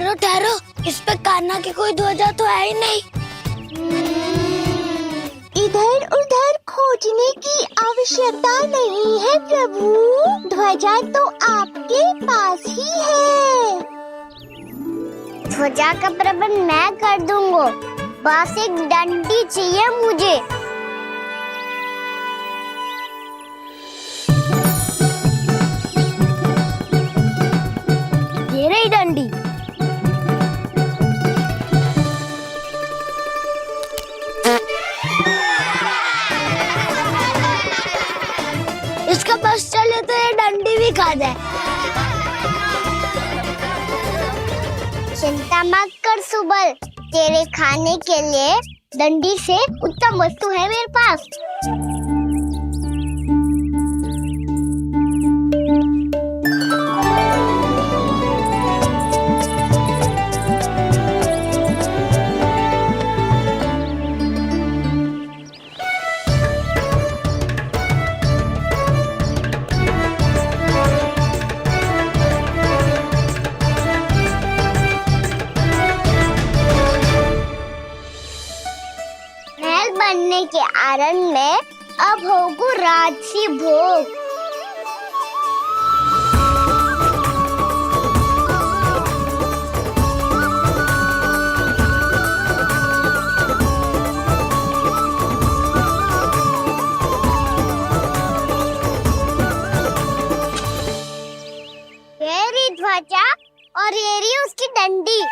ठहरो ठहरो, इस पे कान्हा की कोई ध्वजा तो है ही नहीं। इधर उधर खोजने की आवश्यकता नहीं है प्रभु, ध्वजा तो आपके पास ही है। ध्वजा का प्रबंध मैं कर दूंगा, बस एक डंडी चाहिए मुझे। ये रही डंडी। इसका बस चले तो ये डंडी भी खा जाए। चिंता मत कर सुबल, तेरे खाने के लिए डंडी से उत्तम वस्तु है मेरे पास। बनने के आनंद में अब होगू राजसी भोग। ये रही ध्वजा और ये रही उसकी डंडी।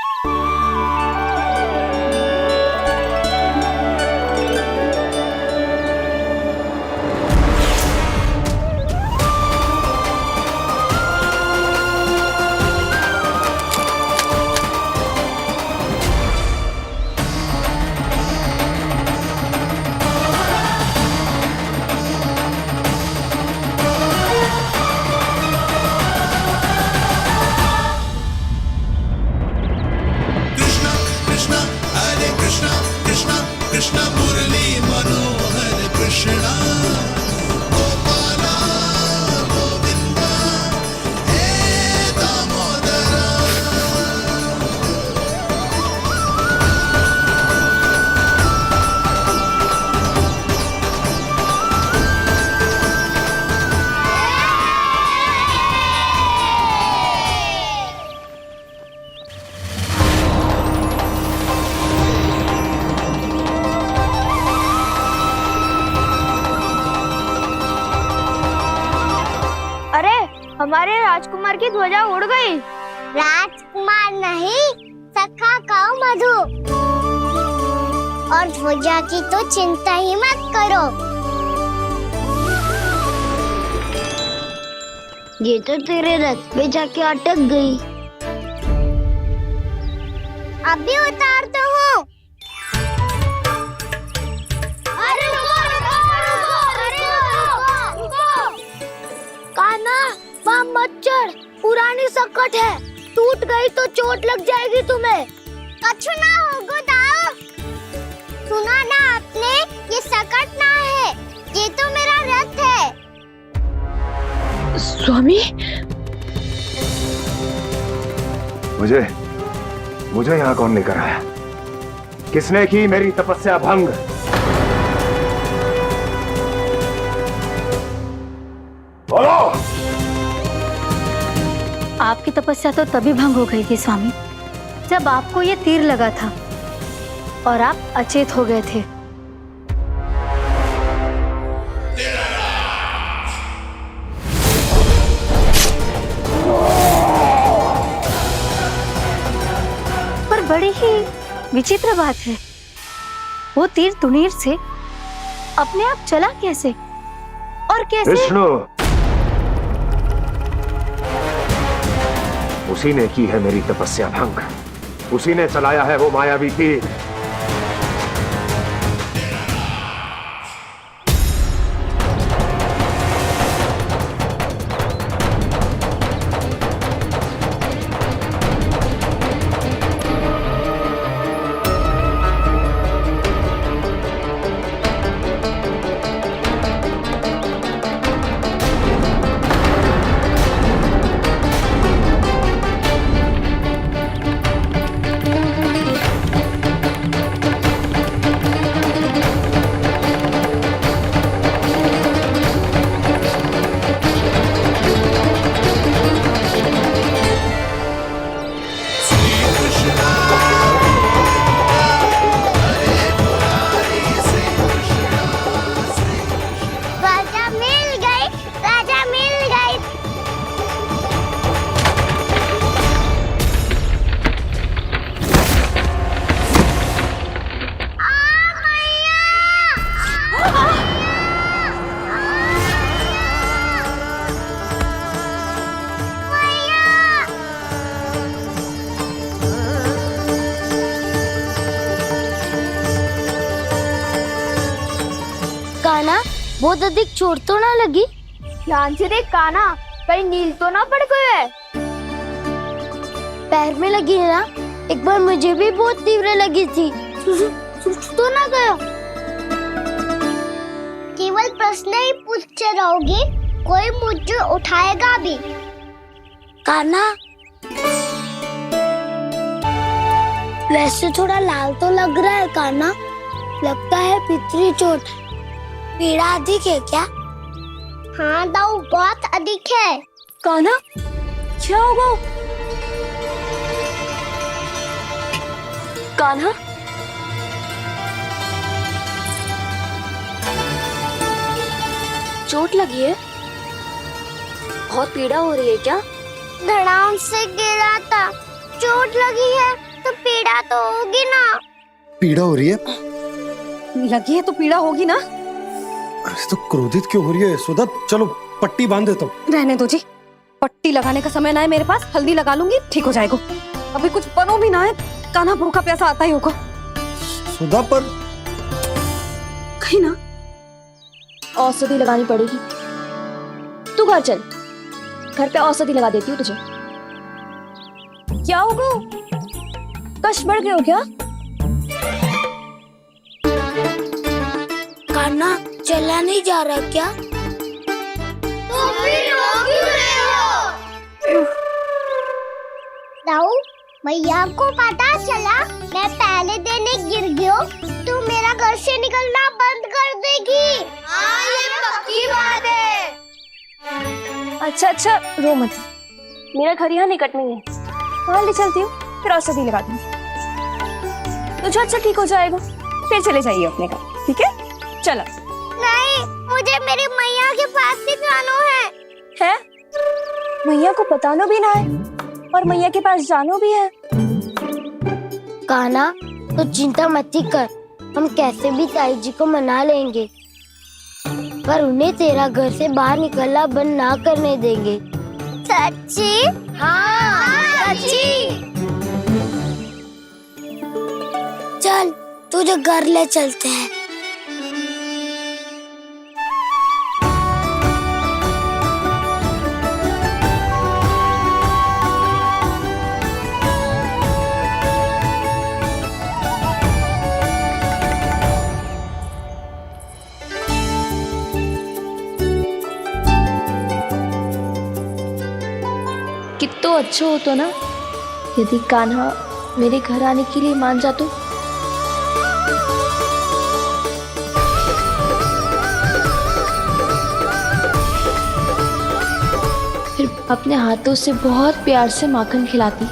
कृष्ण मुरली मनोहर कृष्णा गोपाला गोविंदा हे दामोदरा। हमारे राजकुमार की ध्वजा उड़ गई। राजकुमार नहीं, सखा कहो मधु। और ध्वजा की तो चिंता ही मत करो। ये तो तेरे रथ में जाके अटक गई। अभी उतारता हूँ। कान्हा, वहाँ मत चढ़, पुरानी सकट है, टूट गई तो चोट लग जाएगी तुम्हें। कछु ना होगा दाऊ। सुना ना आपने, ये सकट ना है, ये तो मेरा रथ है। स्वामी, मुझे यहाँ कौन लेकर आया? किसने की मेरी तपस्या भंग? बोलो। आपकी तपस्या तो तभी भंग हो गई थी स्वामी, जब आपको ये तीर लगा था और आप अचेत हो गए थे। पर बड़ी ही विचित्र बात है, वो तीर तुनीर से अपने आप चला कैसे और कैसे? विष्णु, उसी ने की है मेरी तपस्या भंग, उसी ने चलाया है वो मायावी तीर। बहुत अधिक चोट तो ना लगी? ध्यान से देख कान्हा, कहीं नील तो ना पड़ गए? पैर में लगी है ना? एक बार मुझे भी बहुत तीव्र लगी थी। सूज तो ना गया? केवल प्रश्न ही पूछते रहोगे, कोई मुझे उठाएगा भी? कान्हा, वैसे थोड़ा लाल तो लग रहा है कान्हा, लगता है पितरी चोट। पीड़ा अधिक है क्या? हाँ दाऊ, बहुत अधिक है। कान्हा, क्या होगा? कान्हा, चोट लगी है? बहुत पीड़ा हो रही है क्या? धड़ाम से गिरा था, चोट लगी है तो पीड़ा तो होगी ना। पीड़ा हो रही है? लगी है तो पीड़ा होगी ना। अरे तो क्रोधित क्यों हो रही है यशोदा? चलो पट्टी बांध देता हूँ। रहने दो जी, पट्टी लगाने का समय ना है मेरे पास, हल्दी लगा लूंगी, ठीक हो जाएगा। अभी कुछ बनो भी ना है, कान्हा भूखा प्यासा आता ही होगा। सुधा पर कहीं ना औषधि लगानी पड़ेगी। तू घर चल, घर पे औषधि लगा देती हूँ तुझे। क्या होगा? कष्ट बढ़ गए हो क्या? कान्हा, चला नहीं जा रहा क्या? तो फिर रो क्यों रहे हो? दाऊ, मैया को पता चला मैं पहले दिन ही गिर गया तो मेरा घर से निकलना बंद कर देगी। हाँ, ये पक्की बात है। अच्छा, रो मत। मेरा घर यहाँ निकट में है, वहाँ ले चलती हूँ, फिर औषधि लगा दूंगी। तुझे अच्छा ठीक हो जाएगा, फिर चले जाइए अपने घर, ठीक है? चलो। नहीं, मुझे मेरी मैया के पास ही जाना है। है? मैया को बताना भी ना है और मैया के पास जानो भी है। कान्हा, तो चिंता मत ही कर, हम कैसे भी ताई जी को मना लेंगे, पर उन्हें तेरा घर से बाहर निकलना बंद ना करने देंगे। सच्ची? हाँ, सच्ची। चल, तुझे घर ले चलते हैं। कितना अच्छा होता ना यदि कान्हा मेरे घर आने के लिए मान जा तो। फिर अपने हाथों से बहुत प्यार से माखन खिलाती।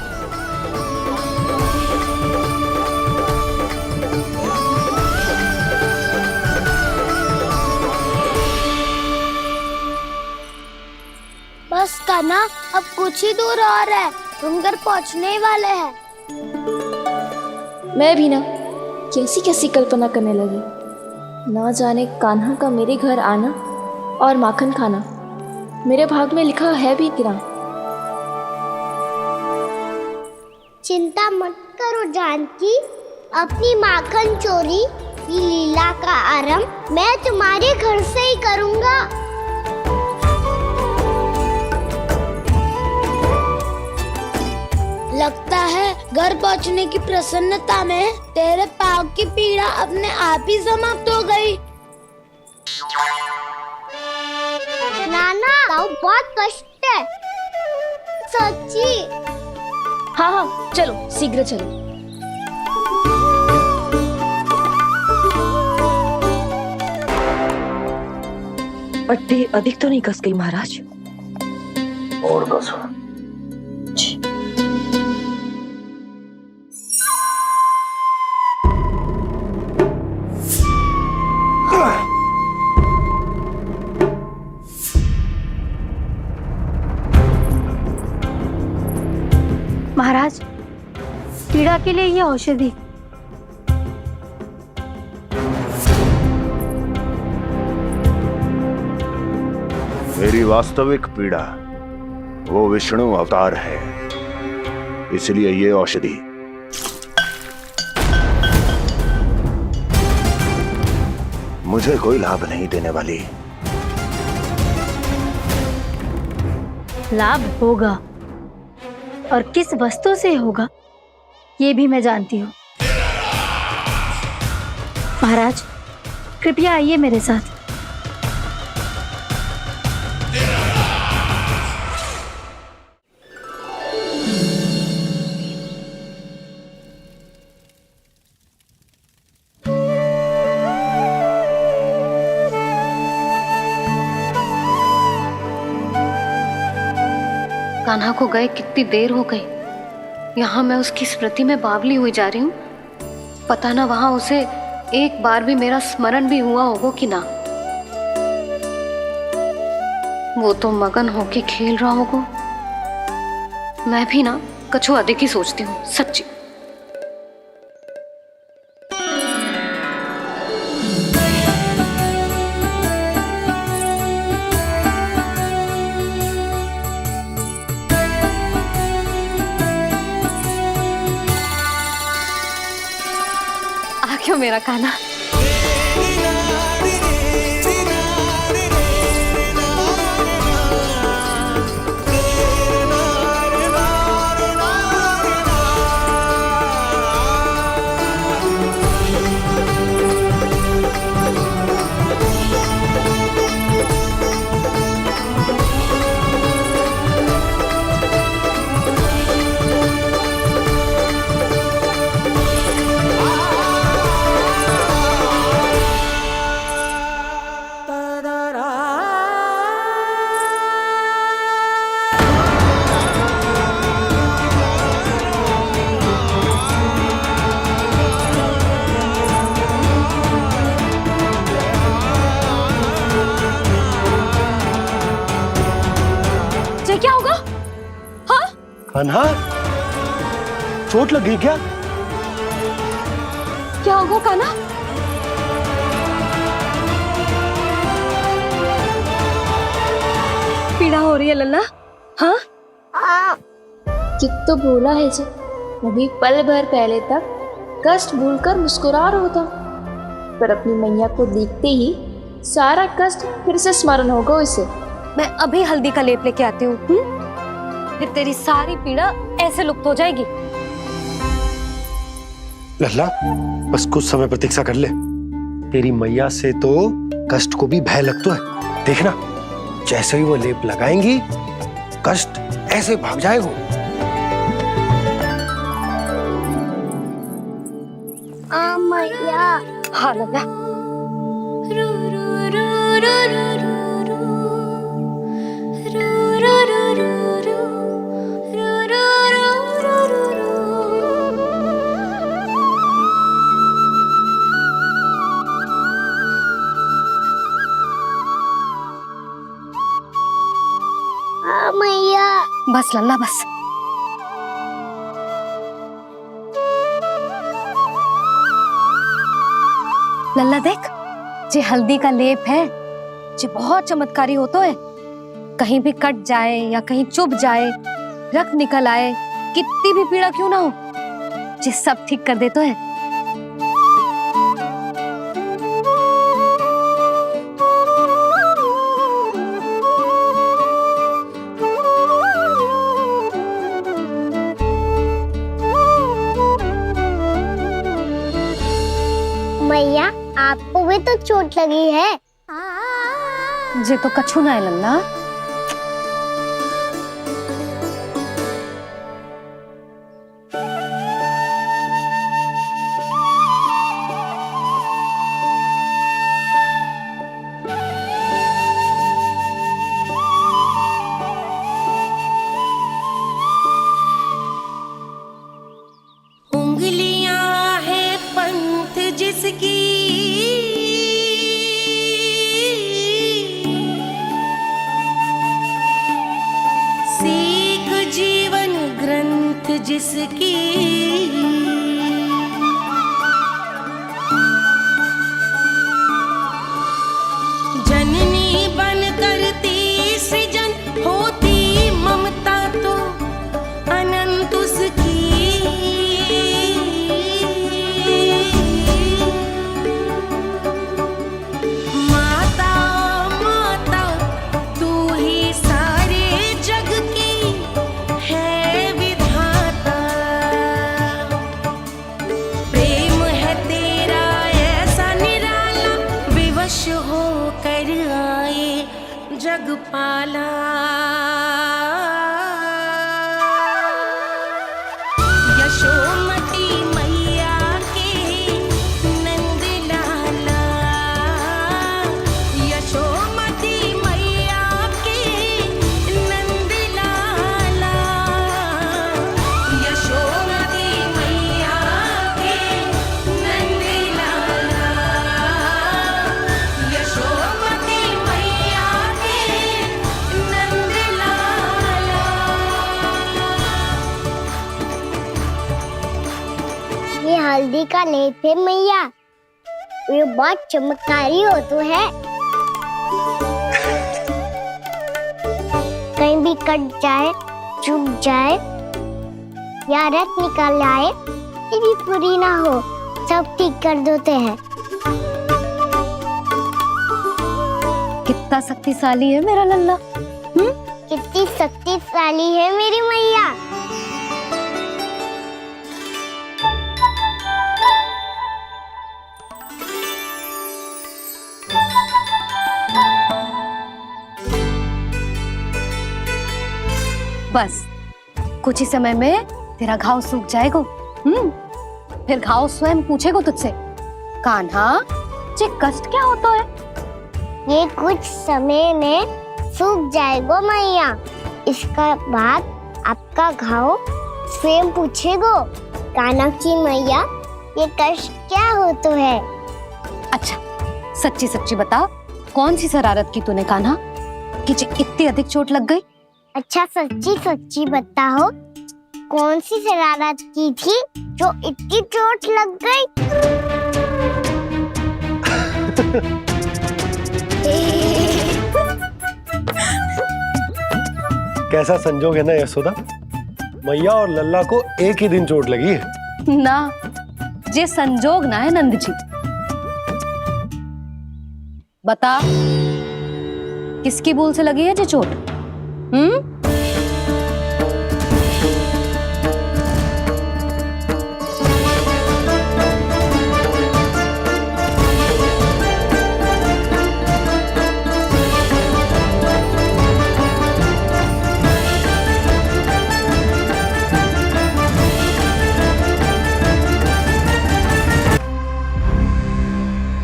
बस कान्हा, अब कुछ ही दूर और है, हम घर पहुँचने ही वाले हैं। मैं भी ना कैसी कैसी कल्पना करने लगी। ना जाने कान्हा का मेरे घर आना और माखन खाना मेरे भाग में लिखा है भी कि ना। चिंता मत करो जानकी, अपनी माखन चोरी की लीला का आरंभ मैं तुम्हारे घर से ही करूँगा। लगता है घर पहुंचने की प्रसन्नता में तेरे पाँव की पीड़ा अपने आप ही समाप्त हो गई। नाना, दाऊ बहुत कष्ट है। सच्ची? हाँ, चलो शीघ्र चलो। पट्टी अधिक तो नहीं कस गई महाराज? और कसो। महाराज, पीड़ा के लिए ये औषधि। मेरी वास्तविक पीड़ा वो विष्णु अवतार है, इसलिए ये औषधि। मुझे कोई लाभ नहीं देने वाली, लाभ होगा और किस वस्तु से होगा ये भी मैं जानती हूँ। महाराज, कृपया आइए मेरे साथ। कान्हा को गए कितनी देर हो गई। यहाँ मैं उसकी स्मृति में बावली हुई जा रही हूँ। पता ना वहां उसे एक बार भी मेरा स्मरण भी हुआ होगा कि ना। वो तो मगन होके खेल रहा होगा। मैं भी ना कछु अधिक ही सोचती हूँ, सच्ची। क्यों मेरा कान्हा? क्या होगा? हाँ? कान्हा, चोट लग गई क्या? क्या होगा कान्हा? पीड़ा हो रही है लल्ला? हाँ? चित तो भूला है जी, अभी पल भर पहले तक कष्ट भूलकर मुस्कुरा रहा था, पर अपनी मैया को देखते ही सारा कष्ट फिर से स्मरण होगा उसे। मैं अभी हल्दी का लेप लेके आती हूँ, फिर तेरी सारी पीड़ा ऐसे लुप्त हो जाएगी। लल्ला, बस कुछ समय प्रतीक्षा कर ले। तेरी मैया से तो कष्ट को भी भय लगता है। देखना, जैसे ही वो लेप लगाएंगी, कष्ट ऐसे भाग जाएगा। मैया। हाँ लल्ला। मैया। बस लल्ला बस। लल्ला देख, जे हल्दी का लेप है, जे बहुत चमत्कारी होता है। कहीं भी कट जाए या कहीं चुभ जाए, रक्त निकल आए, कितनी भी पीड़ा क्यों ना हो, जे सब ठीक कर देता है। मैया, आपको भी तो चोट लगी है। जे तो कछु ना है लल्ला। उंगलियां है पंथ जिसकी, सीख जीवन ग्रंथ जिसकी, जननी बन करती सृजन होती ममता तो अनंत उसकी। माता माता तू ही सारे जग पाला। यशोमती मैया के नंद लाला, यशोमती मैया के नंद लाला, यशोमती मैया के नंद लाला, यशोमती मैया के नंद लाला। ये हल्दी का लेप है मैया, ये बहुत चमत्कारी हो तो है। कहीं भी कट जाए, चुभ जाए या रक्त निकल आए, ये भी पूरी ना हो, सब ठीक कर देते हैं। कितना शक्तिशाली है मेरा लल्ला। कितनी शक्तिशाली है मेरी मैया। बस कुछ ही समय में तेरा घाव सूख जाएगा। फिर घाव स्वयं पूछेगा तुझसे, कान्हा ये कष्ट क्या होता है? ये कुछ समय में सूख जाएगा मैया। इसका बाद आपका घाव स्वयं पूछेगो, कान्हा की मैया ये कष्ट क्या होता है। अच्छा सच्ची सच्ची बता, कौन सी शरारत की तूने कान्हा कि इतनी अधिक चोट लग गई? अच्छा सच्ची सच्ची बताओ, कौन सी शरारत की थी जो इतनी चोट लग गई? कैसा संजोग है ना यशोदा, मैया और लल्ला को एक ही दिन चोट लगी है। ना ये संजोग ना है नंद जी। बता किसकी भूल से लगी है ये चोट?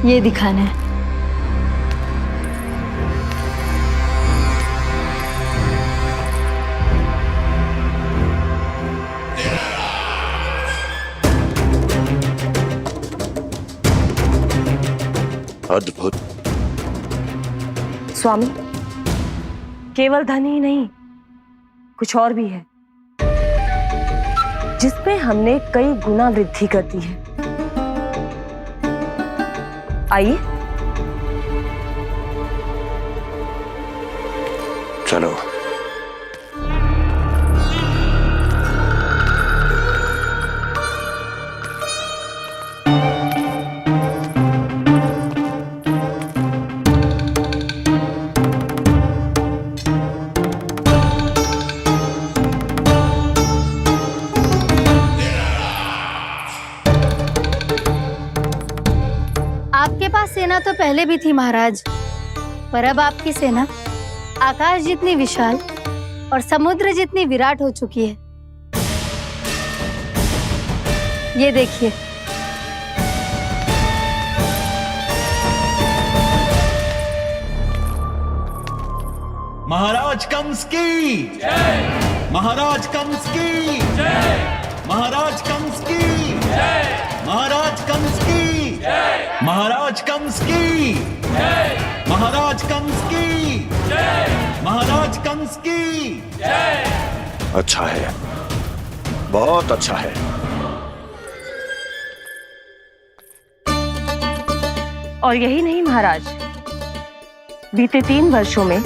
ये दिखाना है। अद्भुत। स्वामी, केवल धन ही नहीं, कुछ और भी है जिसपे हमने कई गुना वृद्धि कर दी है। आइए चलो। आपके पास सेना तो पहले भी थी महाराज, पर अब आपकी सेना आकाश जितनी विशाल और समुद्र जितनी विराट हो चुकी है। ये देखिए। महाराज कंस की जय, महाराज कंस की जय, महाराज कंस की जय, महाराज कंस की जय, महाराज कंस की जय, महाराज कंस की जय, महाराज कंस की जय। अच्छा है, बहुत अच्छा है। और यही नहीं महाराज, बीते 3 वर्षों में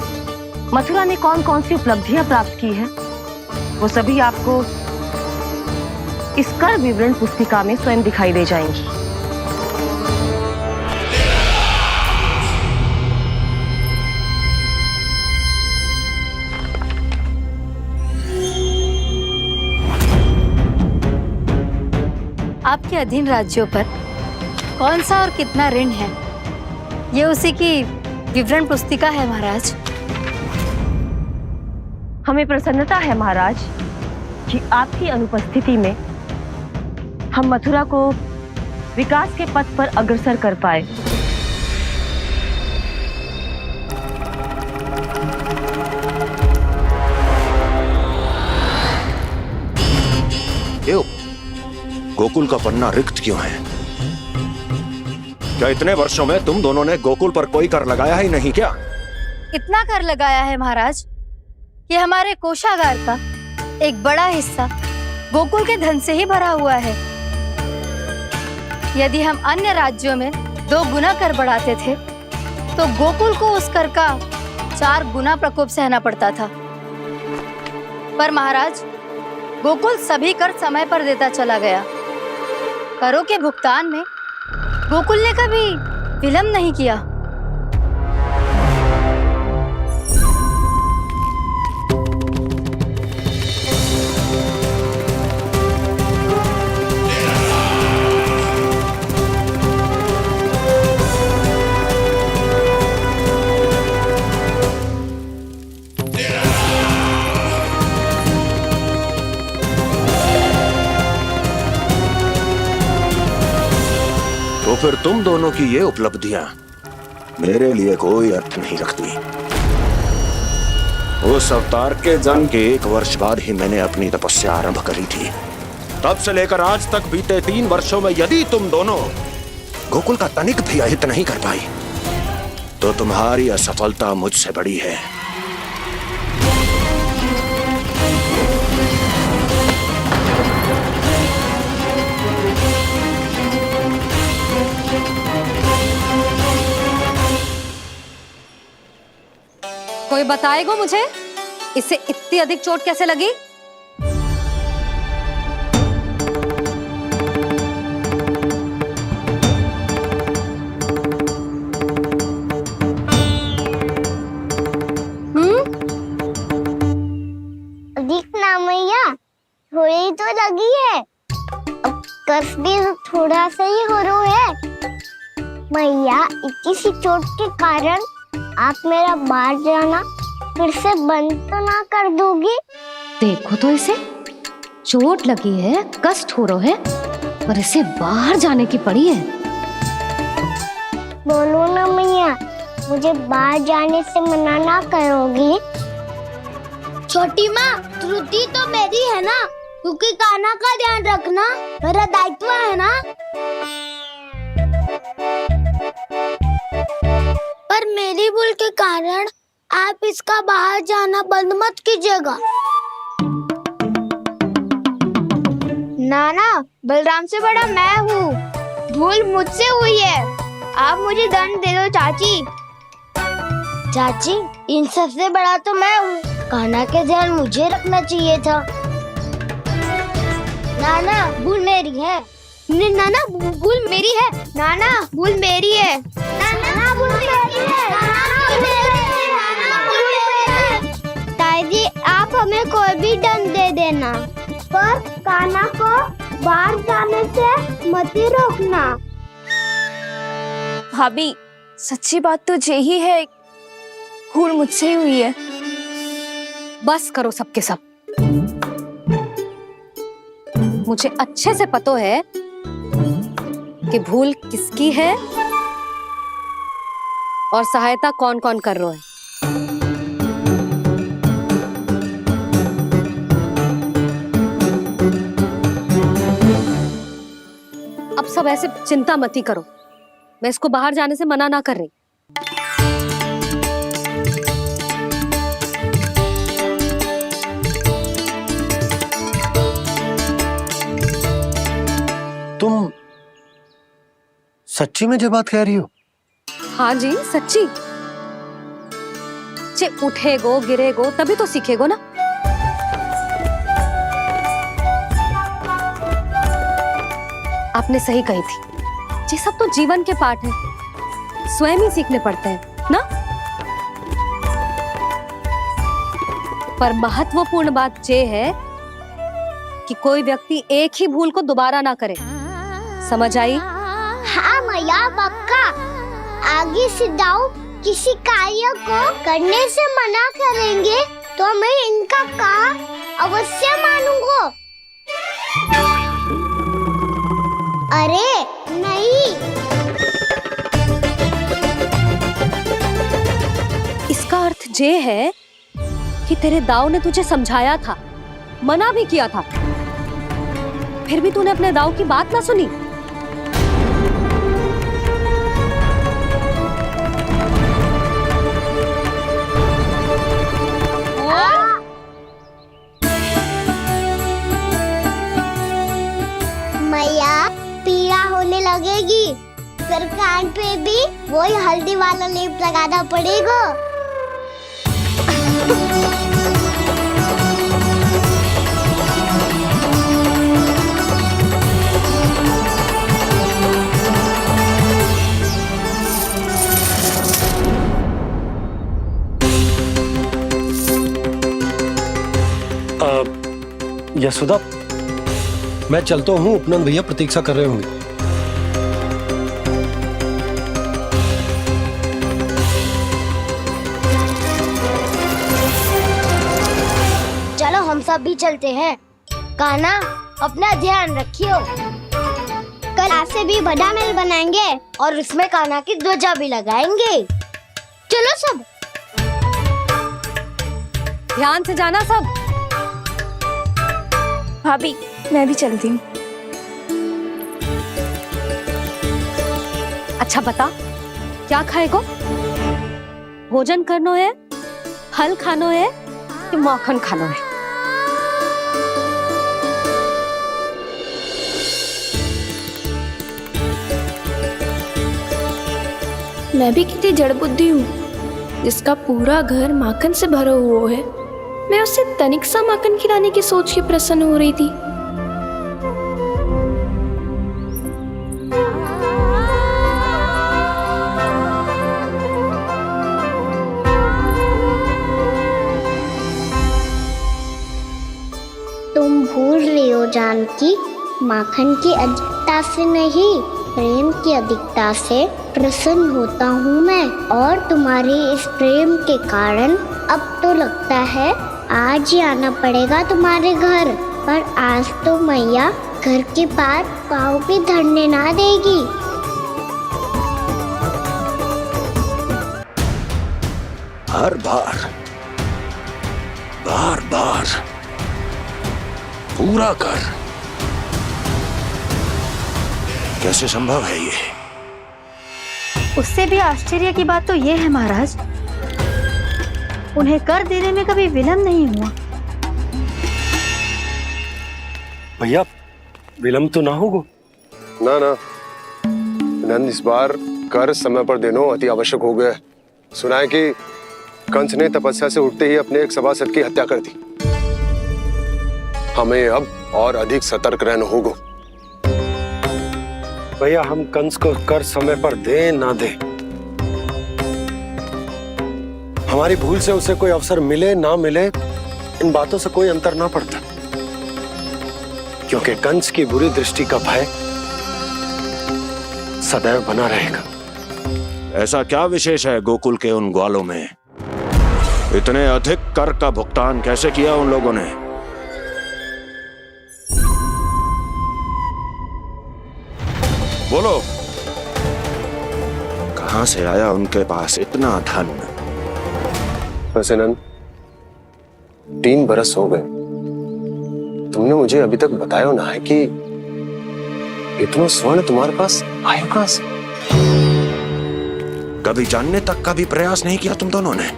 मथुरा ने कौन कौन सी उपलब्धियां प्राप्त की है, वो सभी आपको इस कर विवरण पुस्तिका में स्वयं दिखाई दे जाएंगी। आपके अधीन राज्यों पर कौन सा और कितना ऋण है, ये उसी की विवरण पुस्तिका है महाराज। हमें प्रसन्नता है महाराज कि आपकी अनुपस्थिति में हम मथुरा को विकास के पथ पर अग्रसर कर पाए। क्यों? गोकुल का पन्ना रिक्त क्यों है? क्या इतने वर्षों में तुम दोनों ने गोकुल पर कोई कर लगाया ही नहीं क्या? इतना कर लगाया है महाराज कि हमारे कोषागार का एक बड़ा हिस्सा गोकुल के धन से ही भरा हुआ है। यदि हम अन्य राज्यों में 2 गुना कर बढ़ाते थे तो गोकुल को उस कर का 4 गुना प्रकोप सहना पड़ता था। पर महाराज, गोकुल सभी कर समय पर देता चला गया। करों के भुगतान में गोकुल ने कभी विलंब नहीं किया। तो फिर तुम दोनों की ये उपलब्धियां मेरे लिए कोई अर्थ नहीं रखती। उस अवतार के जन्म के 1 वर्ष बाद ही मैंने अपनी तपस्या आरंभ करी थी। तब से लेकर आज तक बीते 3 वर्षों में यदि तुम दोनों गोकुल का तनिक भी अहित नहीं कर पाई तो तुम्हारी असफलता मुझसे बड़ी है। कोई बताएगा मुझे इसे इतनी अधिक चोट कैसे लगी? दिखना मैया, थोड़ी तो लगी है। अब कष्ट भी थोड़ा सा ही हो रहा है। मैया, इतनी सी चोट के कारण आप मेरा बाहर जाना फिर से बंद तो ना कर दोगी? देखो तो इसे, चोट लगी है, कष्ट हो रहा है, पर इसे बाहर जाने की पड़ी है। बोलो ना मैया, मुझे बाहर जाने से मना ना करोगी? छोटी माँ, त्रुटि तो मेरी है ना, क्योंकि कान्हा का ध्यान रखना मेरा दायित्व है ना। पर मेरी भूल के कारण आप इसका बाहर जाना बंद मत कीजिएगा। नाना, बलराम से बड़ा मैं हूँ, भूल मुझसे हुई है। आप मुझे दंड दे दो चाची। चाची, इन सबसे बड़ा तो मैं हूँ। कान्हा के ध्यान मुझे रखना चाहिए था। नाना, भूल मेरी है। नाना, भूल मेरी है। नाना, भूल मेरी है। नाना, भूल मेरी है। नाना, भूल मेरी है। नाना, भूल मेरी है। ताई जी, आप हमें कोई भी दंड दे देना, पर कान्हा को बाहर जाने से मत ही रोकना। भाभी, सच्ची बात तो यही है, भूल मुझसे ही हुई है। बस करो सबके सब। मुझे अच्छे से पता है कि भूल किसकी है और सहायता कौन कौन कर रहा है। अब सब ऐसे चिंता मत ही करो, मैं इसको बाहर जाने से मना ना कर रही। तुम सच्ची में ये बात कह रही हो? हाँ जी, सच्ची। जे उठेगो गिरेगो तभी तो सीखेगो ना। आपने सही कही थी, ये सब तो जीवन के पाठ है, स्वयं ही सीखने पड़ते हैं ना। पर महत्वपूर्ण बात ये है कि कोई व्यक्ति एक ही भूल को दोबारा ना करे। समझ आई? हाँ मैया, पक्का। आगे से दाऊ किसी कार्य को करने से मना करेंगे तो मैं इनका कहा अवश्य मानूंगा। अरे नहीं, इसका अर्थ ये है कि तेरे दाऊ ने तुझे समझाया था, मना भी किया था, फिर भी तूने अपने दाऊ की बात ना सुनी। मैया पीड़ा होने लगेगी, फिर कान पे भी वही हल्दी वाला लेप लगाना पड़ेगा। यशोदा, मैं चलता हूँ, उपनंद भैया प्रतीक्षा कर रहे होंगे। चलो हम सब भी चलते हैं। कान्हा, अपना ध्यान रखियो। कल आज से भी बड़ा महल बनाएंगे और उसमें कान्हा की ध्वजा भी लगाएंगे। चलो सब। ध्यान से जाना सब। भाभी मैं भी चलती हूँ। अच्छा बता, क्या खाएगो? भोजन करनो है, फल खानो है कि माखन खानो है? मैं भी कितनी जड़ बुद्धि हूँ, जिसका पूरा घर माखन से भरा हुआ है। मैं उससे तनिक सा माखन खिलाने की सोच के प्रसन्न हो रही थी। तुम भूल रही हो जानकी, माखन की अधिकता से नहीं, प्रेम की अधिकता से प्रसन्न होता हूँ मैं। और तुम्हारे इस प्रेम के कारण अब तो लगता है आज ही आना पड़ेगा तुम्हारे घर। पर आज तो मैया घर के पार पाँव भी धरने ना देगी। हर बार बार बार पूरा कर, कैसे संभव है ये? उससे भी आश्चर्य की बात तो ये है महाराज, उन्हें कर देने में कभी विलंब नहीं हुआ। भैया विलंब तो ना होगा? ना ना नंद, इस बार कर समय पर देना अति आवश्यक हो गया है। सुना है कि कंस ने तपस्या से उठते ही अपने एक सभासद की हत्या कर दी। हमें अब और अधिक सतर्क रहना होगा। भैया हम कंस को कर समय पर दे ना दे, हमारी भूल से उसे कोई अवसर मिले ना मिले, इन बातों से कोई अंतर ना पड़ता, क्योंकि कंस की बुरी दृष्टि का भय सदैव बना रहेगा। ऐसा क्या विशेष है गोकुल के उन ग्वालों में? इतने अधिक कर का भुगतान कैसे किया उन लोगों ने? बोलो, कहां से आया उनके पास इतना धन? वैसे नंद, 3 बरस हो गए, तुमने मुझे अभी तक बताया ना है कि इतना स्वर्ण तुम्हारे पास आया कहां से? कभी जानने तक का भी प्रयास नहीं किया तुम दोनों ने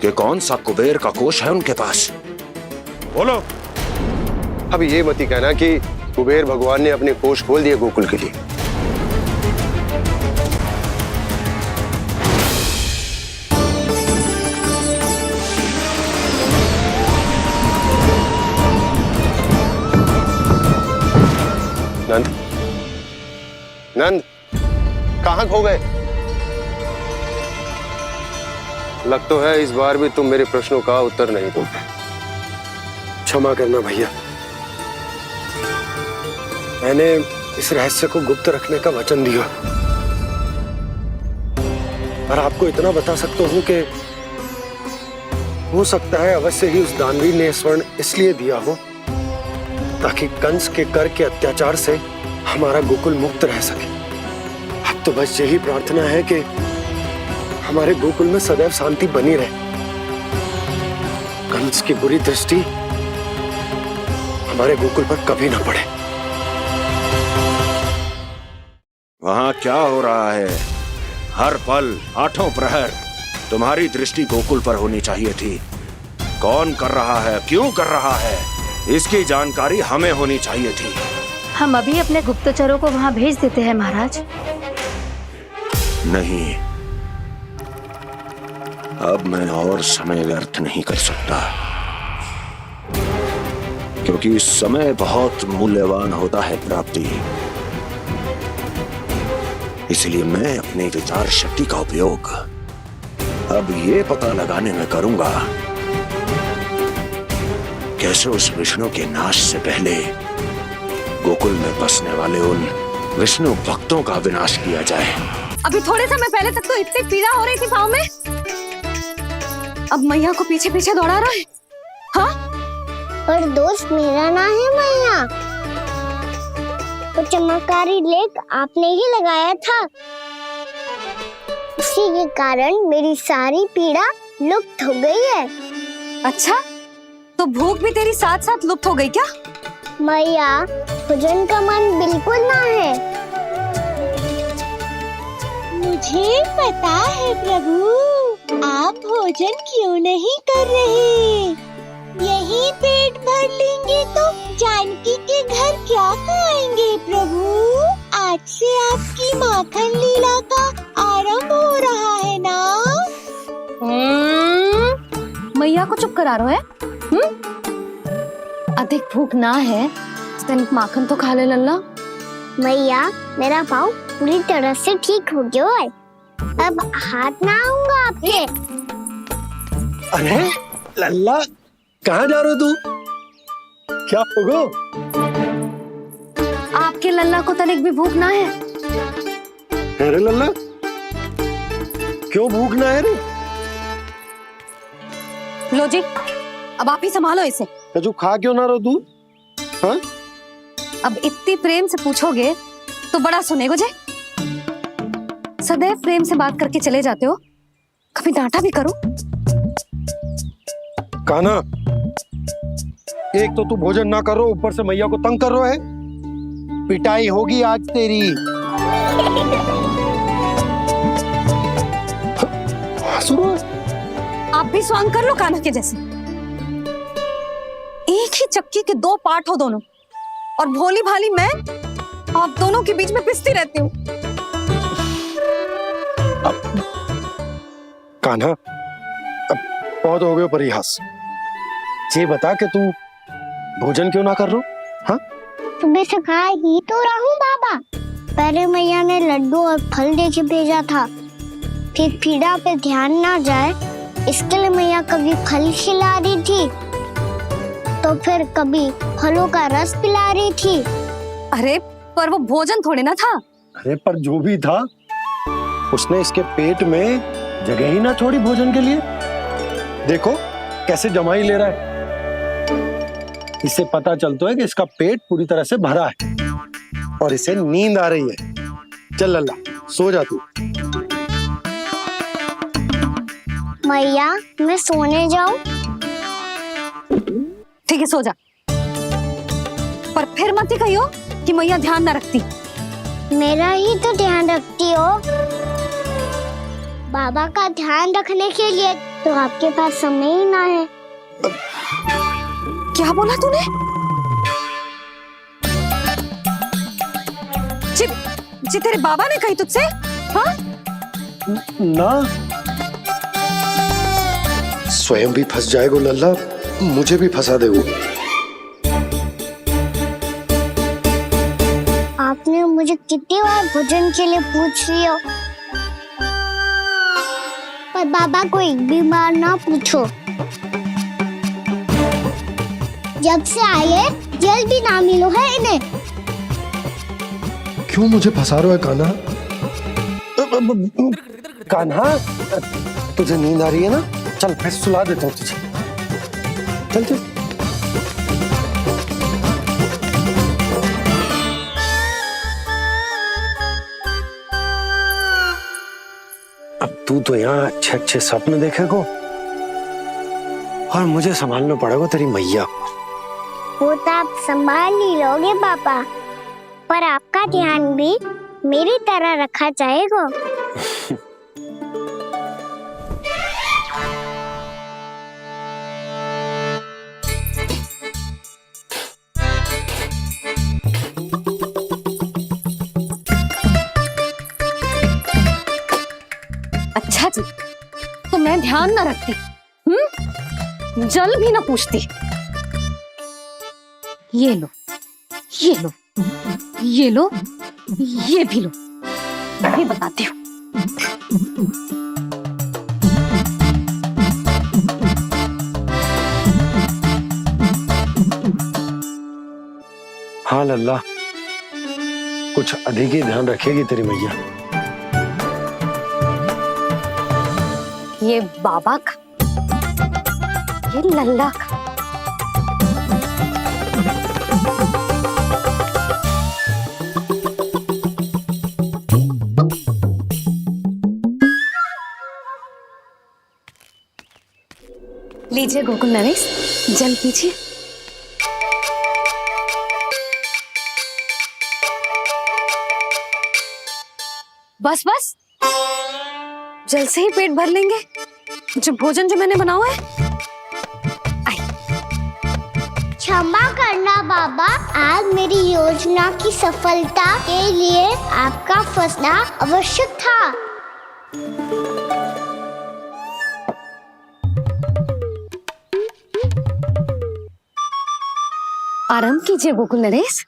कि कौन सा कुबेर का कोष है उनके पास? बोलो। अब ये मत ही कहना कि कुबेर भगवान ने अपने कोष खोल दिए गोकुल के लिए। नंद, नंद, कहां खो गए? लग तो है इस बार भी तुम मेरे प्रश्नों का उत्तर नहीं दोगे। क्षमा करना भैया, मैंने इस रहस्य को गुप्त रखने का वचन दिया, पर आपको इतना बता सकता हूं कि हो सकता है अवश्य ही उस दानवीर ने स्वर्ण इसलिए दिया हो ताकि कंस के कर के अत्याचार से हमारा गोकुल मुक्त रह सके। अब तो बस यही प्रार्थना है कि हमारे गोकुल में सदैव शांति बनी रहे, कंस की बुरी दृष्टि हमारे गोकुल पर कभी ना पड़े। वहां क्या हो रहा है? हर पल आठों प्रहर तुम्हारी दृष्टि गोकुल पर होनी चाहिए थी। कौन कर रहा है, क्यों कर रहा है, इसकी जानकारी हमें होनी चाहिए थी। हम अभी अपने गुप्तचरों को वहां भेज देते हैं महाराज। नहीं, अब मैं और समय व्यर्थ नहीं कर सकता, क्योंकि समय बहुत मूल्यवान होता है प्राप्ति। इसलिए मैं अपनी विचार शक्ति का उपयोग अब ये पता लगाने में करूंगा कैसे उस विष्णु के नाश से पहले गोकुल में बसने वाले उन विष्णु भक्तों का विनाश किया जाए। अभी थोड़े समय पहले तक तो इतनी पीड़ा हो रही थी पाँव में, अब मैया को पीछे पीछे दौड़ा रहा है। हाँ, पर दोस्त मेरा ना है मैया, तो चमत्कारी लेख आपने ही लगाया था, उसी के कारण मेरी सारी पीड़ा लुप्त हो गई है। अच्छा, तो भूख भी तेरी साथ साथ लुप्त हो गई क्या? मैया, भोजन का मन बिल्कुल ना है। मुझे पता है प्रभु, आप भोजन क्यों नहीं कर रहे। यही पेट भर लेंगे तो जानकी के घर क्या खाएंगे प्रभु। आज से आपकी माखन लीला का आरंभ हो रहा है ना। मैया को चुप करा रहे है? अधिक भूख ना है, तनिक माखन तो खा ले लल्ला। मैया, मेरा पाँव पूरी तरह से ठीक हो गया है, अब हाथ ना आऊंगा आपके। अरे लल्ला, कहाँ जा रहे हो तू? क्या होगो? आपके लल्ला को तनिक भी भूख ना है? अरे लल्ला, क्यों भूख ना है रे? लो जी, अब आप ही संभालो इसे। तू खा क्यों ना रहो तू? हाँ? अब इतनी प्रेम से पूछोगे तो बड़ा सुनेगो जे। सदैव प्रेम से बात करके चले जाते हो, कभी डांटा भी करो। कान्हा, एक तो तू भोजन ना कर रहा, ऊपर से मैया को तंग कर रहा है। पिटाई होगी आज तेरी। आप भी स्वांग कर लो कान्हा के जैसे। एक ही चक्की के दो पार्ट हो दोनों, और भोली भाली मैं आप दोनों के बीच में पिसती रहती हूँ। कान्हा, अब बहुत हो गए परिहास। ये बता कि तू भोजन क्यों ना कर रहा? हाँ? सुबह से खा ही तो रहा हूँ बाबा। पहले मैया ने लड्डू और फल दे के भेजा था, फिर पीड़ा पे ध्यान ना जाए इसके लिए मैया कभी फल खिला रही थी, तो फिर कभी फलों का रस पिला रही थी। अरे पर वो भोजन थोड़े ना था। अरे पर जो भी था, उसने इसके पेट में जगह ही ना छोड़ी भोजन के लिए। देखो कैसे जमाई ले रहा है। इससे पता चलता है कि इसका पेट पूरी तरह से भरा है और इसे नींद आ रही है। चल लल्ला, सो जा तू। मैया, मैं सोने जाऊं? ठीक है, सो जा, पर फिर मत ही कहियो कि मैया ध्यान ना रखती। मेरा ही तो ध्यान रखती हो। बाबा का ध्यान रखने के लिए तो आपके पास समय ही ना है। क्या बोला तूने? जी तेरे बाबा ने कही तुझसे? हाँ? ना, स्वयं भी फंस जाएगो लल्ला, मुझे भी फंसा देगो। आपने मुझे कितनी बार भोजन के लिए पूछ लिया, पर बाबा को एक भी बार ना पूछो। जब से आए जल भी ना मिलो है इन्हें। क्यों मुझे फंसा रहा है कान्हा? कान्हा, तुझे नींद आ रही है ना? चल मैं सुला देता हूँ तुझे। चल चल। अब तू तो यहाँ अच्छे अच्छे सपने देखेगा और मुझे संभालना पड़ेगा तेरी मैया को। वो तो आप संभाल ही लोगे पापा, पर आपका ध्यान भी मेरी तरह रखा जाएगा। अच्छा जी, तो मैं ध्यान ना रखती, जल भी ना पूछती। ये लो, ये लो, ये लो, ये भी लो, मैं भी बताती हूँ। हाँ लल्ला, कुछ अधिक ही ध्यान रखेगी तेरी मैया। ये बाबा का, ये लल्ला का। लीजिए गोकुल नरेश, जल पीजिए। बस बस, जल से ही पेट भर लेंगे। जो भोजन जो मैंने बनाया है। क्षमा करना बाबा, आज मेरी योजना की सफलता के लिए आपका फंसना आवश्यक था। आराम कीजिए गोकुल नरेश।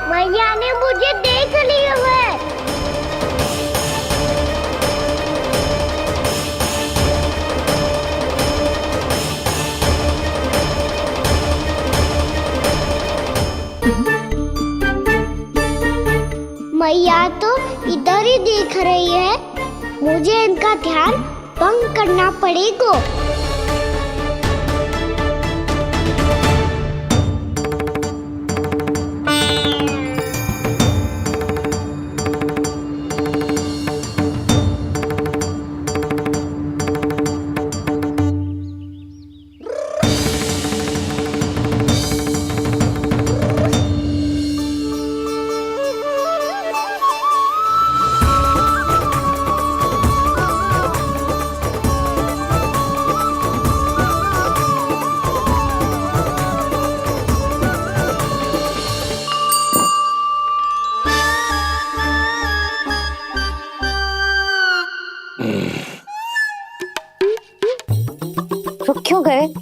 मैया ने मुझे देख लिया है। मैया तो इधर ही देख रही है, मुझे इनका ध्यान भंग करना पड़ेगा।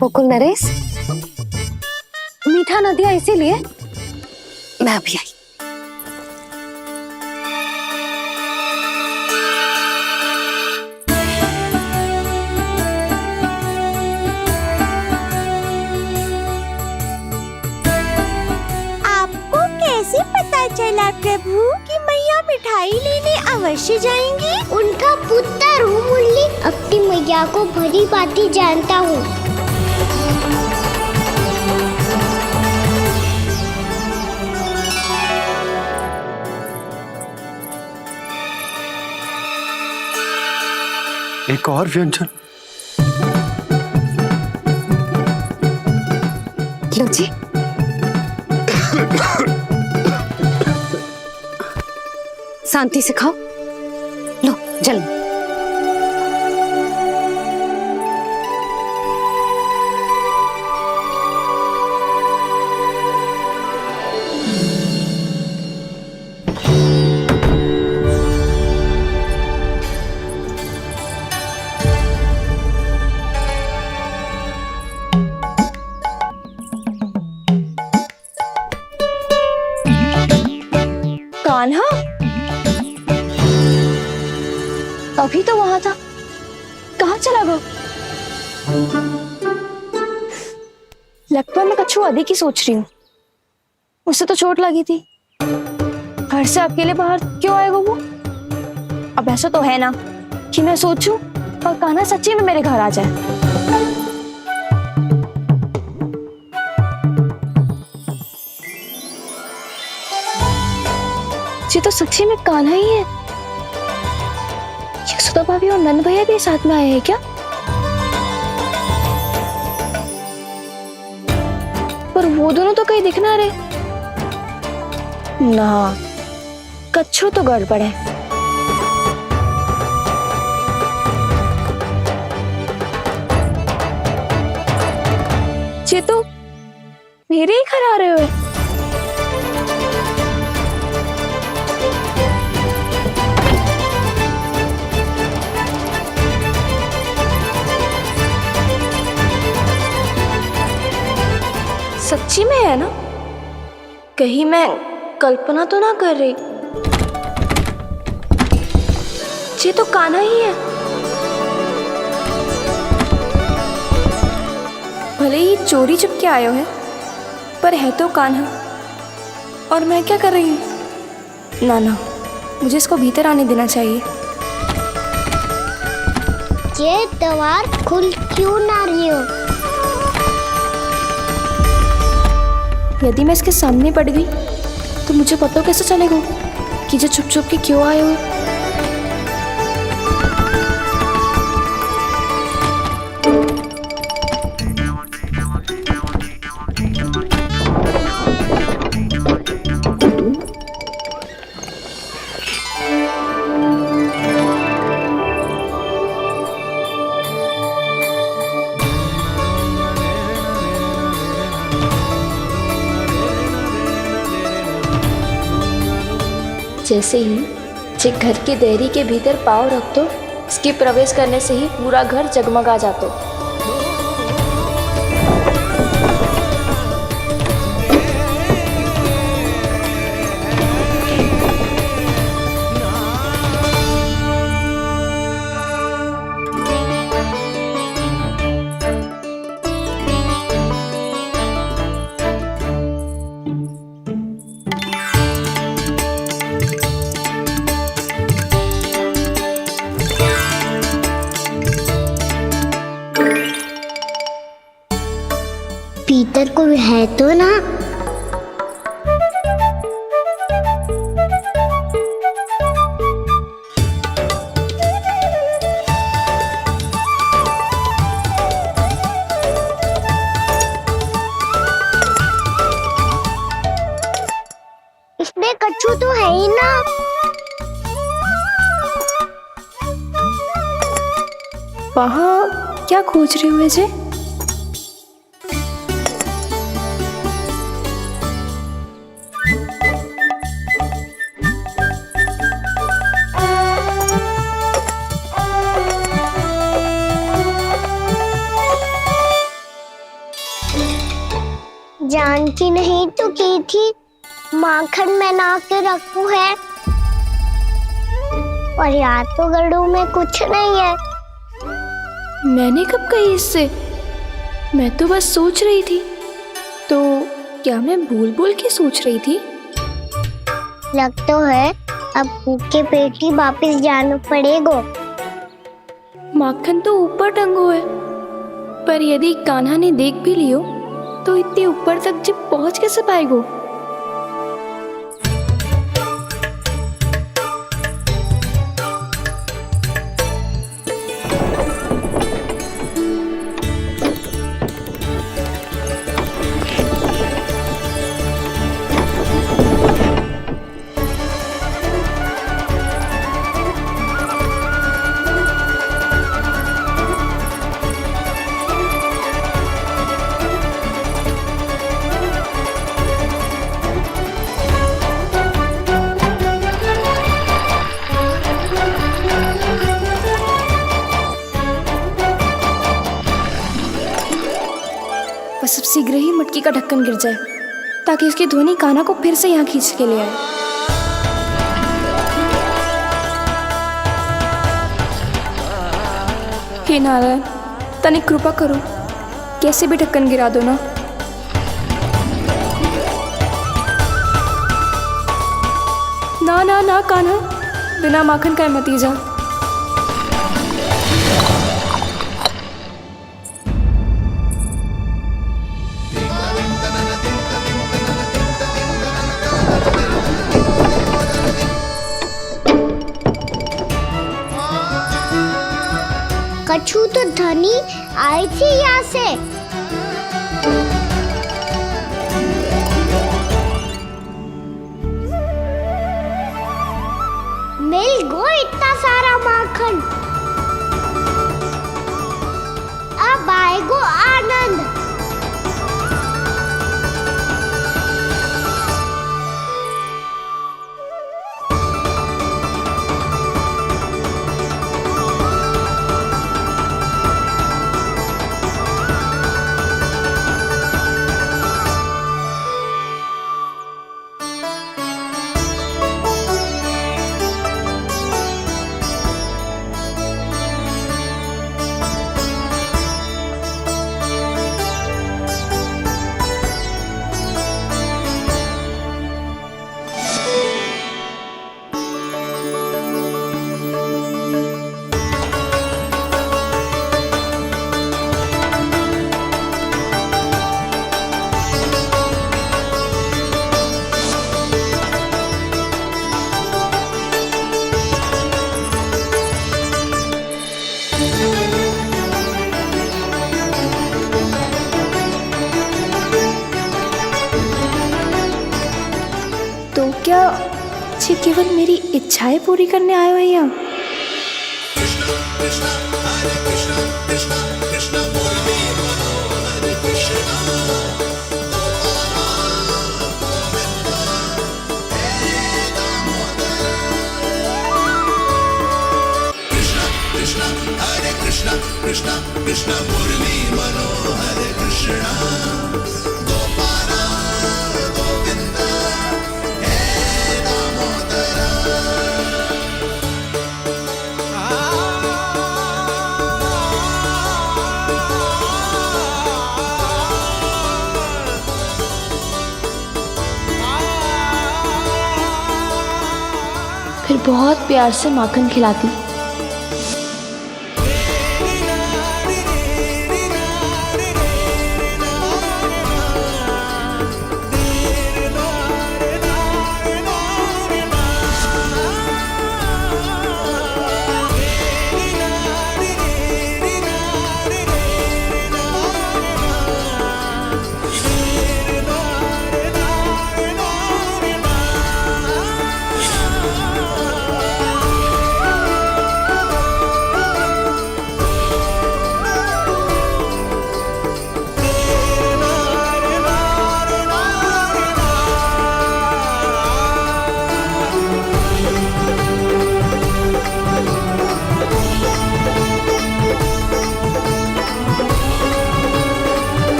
गोकुल नरेश, मीठा न दिया इसीलिए मैं अभी आई। आपको कैसे पता चला प्रभु कि मैया मिठाई लेने अवश्य जाएंगी? उनका पुत्र हूँ मुरली, अपनी मैया को भली भांति जानता हूँ। एक और व्यंजन। लो जी। शांति से खाओ। लो जल। कान्हा अभी तो वहां था, कहाँ चला गया? लगता है मैं कछु अधिक ही सोच रही हूँ। उसे तो चोट लगी थी, घर से अकेले बाहर क्यों आएगा वो? अब ऐसा तो है ना कि मैं सोचूं और कान्हा सच्ची में मेरे घर आ जाए। ये तो सच्ची में कान्हा ही है। यशोदा भाभी और नंद भैया भी साथ में आए हैं क्या? पर वो दोनों तो कहीं दिख ना रहे। ना, कच्छू तो गड़बड़ है। ये तो मेरे ही घर आ रहे हो। सच्ची में है ना? कहीं मैं कल्पना तो ना कर रही? ये तो कान्हा ही है। भले ही चोरी चुपके आए हो है, पर है तो कान्हा। और मैं क्या कर रही हूँ? ना ना, मुझे इसको भीतर आने देना चाहिए। ये द्वार खुल क्यों ना रही हो? यदि मैं इसके सामने पड़ गई तो मुझे पता कैसे चलेगा कि ये छुप छुप के क्यों आए हो? जैसे ही जे घर की देहरी के भीतर पाँव रख दो, इसके प्रवेश करने से ही पूरा घर जगमगा जातो। भीतर कोई है तो ना? इसमें कच्छू तो है ही ना। वहाँ क्या खोज रही हुए जे? जानकी नहीं तो की थी माखन में ना के रखू है, और यहाँ तो गड़ू में कुछ नहीं है। मैंने कब कही इससे? मैं तो बस सोच रही थी। तो क्या मैं भूल भूल के सोच रही थी? लग तो है अब भूखे पेट ही वापिस जाना पड़ेगा। माखन तो ऊपर टंगो है, पर यदि कान्हा ने देख भी लियो तो इतने ऊपर तक जब पहुंच कैसे पाएगो? बस अब शीघ्र ही मटकी का ढक्कन गिर जाए ताकि उसकी ध्वनि कान्हा को फिर से यहाँ खींच के ले आए। हे नारायण, तनिक कृपा करो, कैसे भी ढक्कन गिरा दो ना। ना ना ना कान्हा, बिना माखन का मत ही जा। कछु तो ध्वनि आई थी यहाँ से। मिल गो इतना सारा माखन, अब आएगो आनंद। तो क्या ये केवल मेरी इच्छाएं पूरी करने आए हो यहाँ? फिर बहुत प्यार से माखन खिलाती।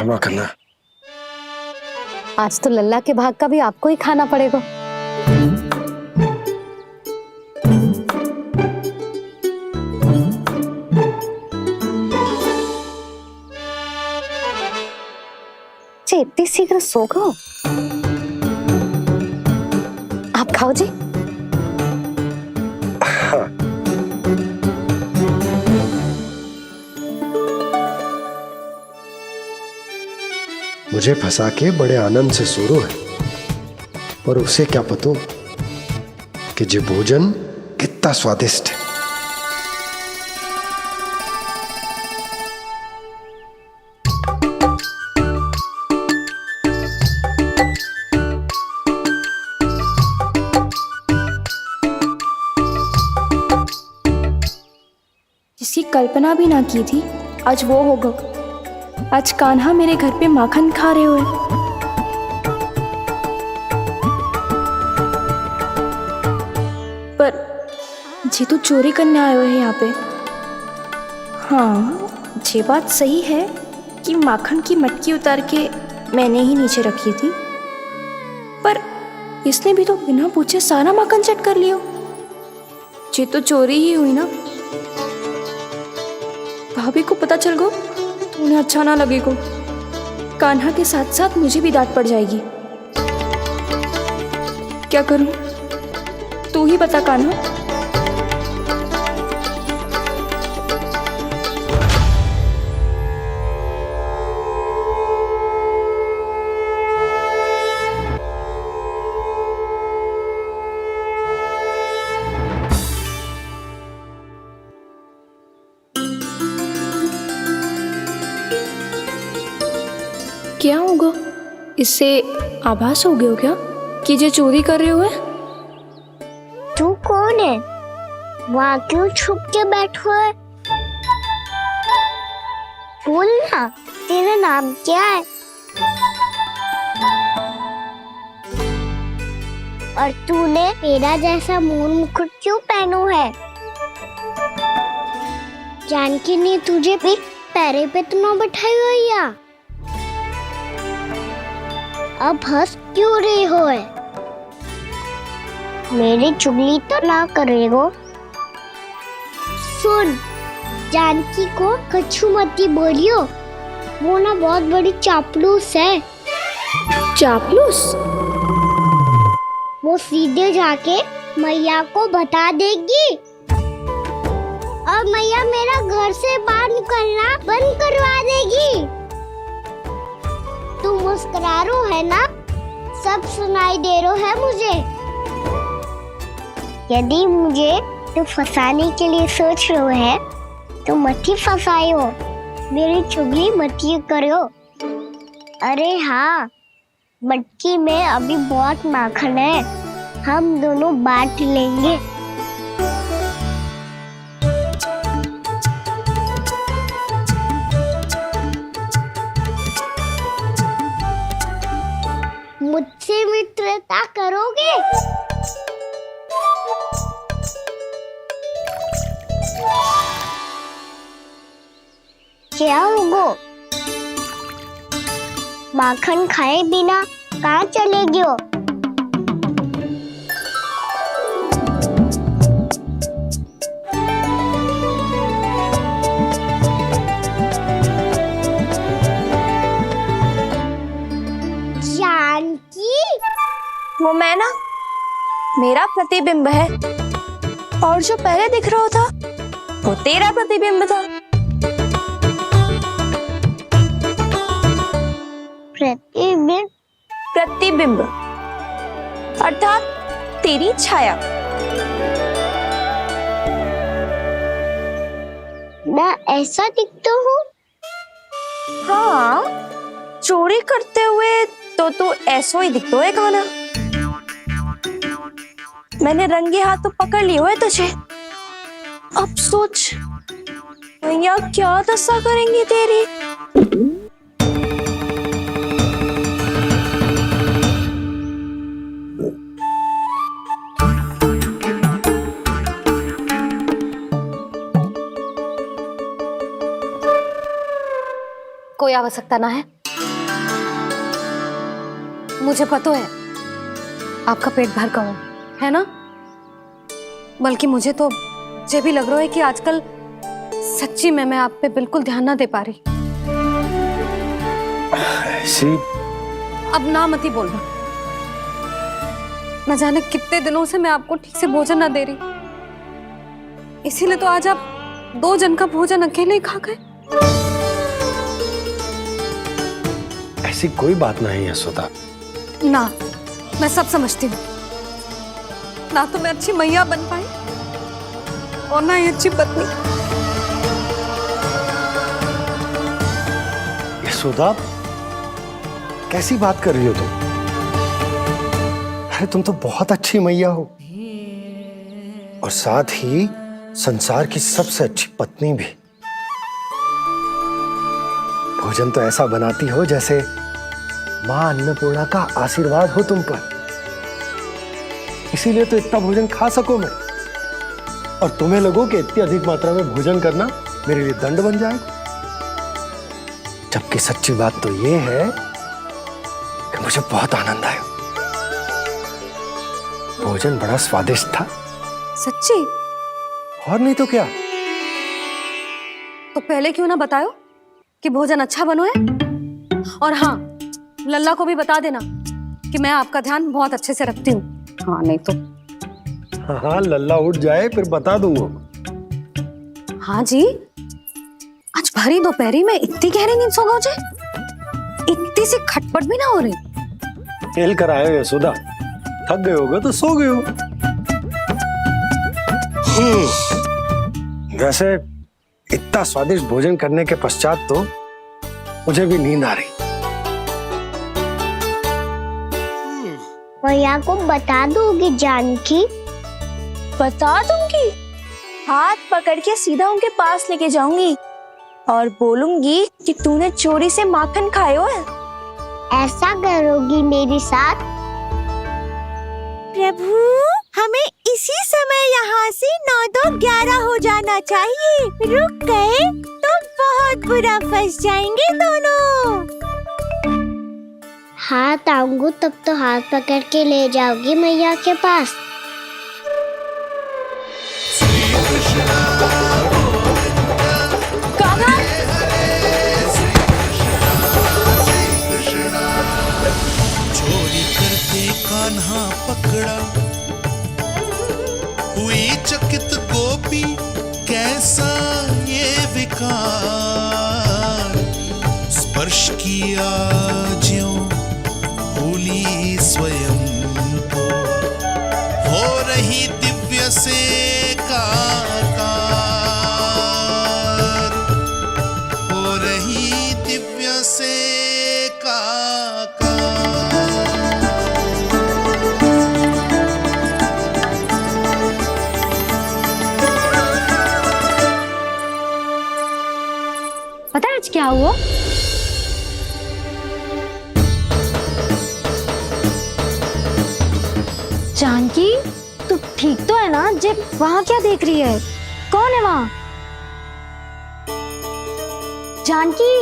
क्षमा करना। आज तो लल्ला के भाग का भी आपको ही खाना पड़ेगा। इतनी शीघ्र सो गो? आप खाओ जी। हाँ। मुझे फंसा के बड़े आनंद से सो रहा है, और उसे क्या पता कि ये भोजन कितना स्वादिष्ट है। जिसकी कल्पना भी ना की थी, आज वो होगा। आज कान्हा मेरे घर पे माखन खा रहे हुए। पर जी तो चोरी करने आए हुए हैं यहाँ पे। हाँ, ये बात सही है कि माखन की मटकी उतार के मैंने ही नीचे रखी थी, पर इसने भी तो बिना पूछे सारा माखन चट कर लिया। ये तो चोरी ही हुई ना। भाभी को पता चल गो तो उन्हें अच्छा ना लगेगा। कान्हा के साथ साथ मुझे भी डांट पड़ जाएगी। क्या करूं? तू ही बता कान्हा। क्या होगा? इससे आभास हो गया हो क्या कि ये चोरी कर रहे हुए? तू कौन है? वहाँ क्यों छुप के बैठो है? बोल ना, तेरा नाम क्या है? और तूने मेरा जैसा मोर मुकुट क्यों पहनो है? जानकी ने तुझे भी पैरे पे तो ना बैठाई हुई है। अब हंस क्यों रही हो है? मेरी चुगली तो ना करेगो। सुन, जानकी को कछु मती बोलियो, वो ना बहुत बड़ी चापलूस है। चापलूस? वो सीधे जाके मैया को बता देगी और मैया मेरा घर से बाहर निकलना बंद करवा देगी। तू मुस्कुरा रो है ना? सब सुनाई दे रो है मुझे। यदि मुझे तू फंसाने के लिए सोच रो है तो मत ही फंसायो, मेरी चुगली मत ही करो। अरे हाँ, मटकी में अभी बहुत माखन है, हम दोनों बांट लेंगे। मुझसे मित्रता करोगे? क्या होगा? माखन खाए बिना कहाँ चलेगी हो? वो मैं ना, मेरा प्रतिबिंब है, और जो पहले दिख रहा था वो तेरा प्रतिबिंब था। प्रतिबिंब? प्रतिबिंब अर्थात तेरी छाया। मैं ऐसा दिखता हूँ? हाँ, चोरी करते हुए तो तू ऐसा ही दिखता है कान्हा। मैंने रंगे हाथ तो पकड़ लिए हुए तुझे। अब सोच भैया क्या दशा करेंगी तेरी। कोई आवश्यकता ना है, मुझे पता है आपका पेट भर का हो, है ना? बल्कि मुझे तो ये भी लग रहा है कि आजकल सच्ची में मैं आप पे बिल्कुल ध्यान ना दे पा रही। ऐसी अब ना मत ही बोलना। न जाने कितने दिनों से मैं आपको ठीक से भोजन ना दे रही, इसीलिए तो आज आप 2 जन का भोजन अकेले ही खा गए। ऐसी कोई बात नहीं है सुधा। ना, मैं सब समझती हूँ। ना तो मैं अच्छी मैया बन पाई और ना ही अच्छी पत्नी। यशोदा, कैसी बात कर रही हो तुम? अरे तुम तो बहुत अच्छी मैया हो और साथ ही संसार की सबसे अच्छी पत्नी भी। भोजन तो ऐसा बनाती हो जैसे मां अन्नपूर्णा का आशीर्वाद हो तुम पर। इसीलिए तो इतना भोजन खा सको मैं, और तुम्हें लगो कि इतनी अधिक मात्रा में भोजन करना मेरे लिए दंड बन जाए। जबकि सच्ची बात तो ये है कि मुझे बहुत आनंद आया। भोजन बड़ा स्वादिष्ट था। सच्ची? और नहीं तो क्या। तो पहले क्यों ना बताओ कि भोजन अच्छा बनो है? और हाँ, लल्ला को भी बता देना कि मैं आपका ध्यान बहुत अच्छे से रखती हूँ। हाँ नहीं तो। हाँ, लल्ला उठ जाए फिर बता दूंगा। हाँ जी, आज भरी दोपहरी में इतनी गहरी नींद सो गए? इतनी सी खटपट भी ना हो रही? खेल कर आए हो यशोदा, थक गए होगे तो सो गए हो। वैसे इतना स्वादिष्ट भोजन करने के पश्चात तो मुझे भी नींद आ रही। मैया को बता दोगी जानकी? बता दूंगी। हाथ पकड़ के सीधा उनके पास लेके जाऊंगी और बोलूंगी कि तूने चोरी से माखन खाया है। ऐसा करोगी मेरे साथ? प्रभु, हमें इसी समय यहाँ से 9-2-11 हो जाना चाहिए। रुक गए तो बहुत बुरा फंस जाएंगे दोनों। हाथ आऊंगी तब तो हाथ पकड़ के ले जाओगी मैया के पास। चोरी करते कान्हा पकड़ा, हुई चकित गोपी कैसा ये विकार। स्पर्श किया ज्यों भूली स्वयं को, हो रही दिव्य से काकार, हो रही दिव्य से पता है आज क्या हुआ? जानकी, तू ठीक तो है ना? जे वहां क्या देख रही है? कौन है वहां? जानकी,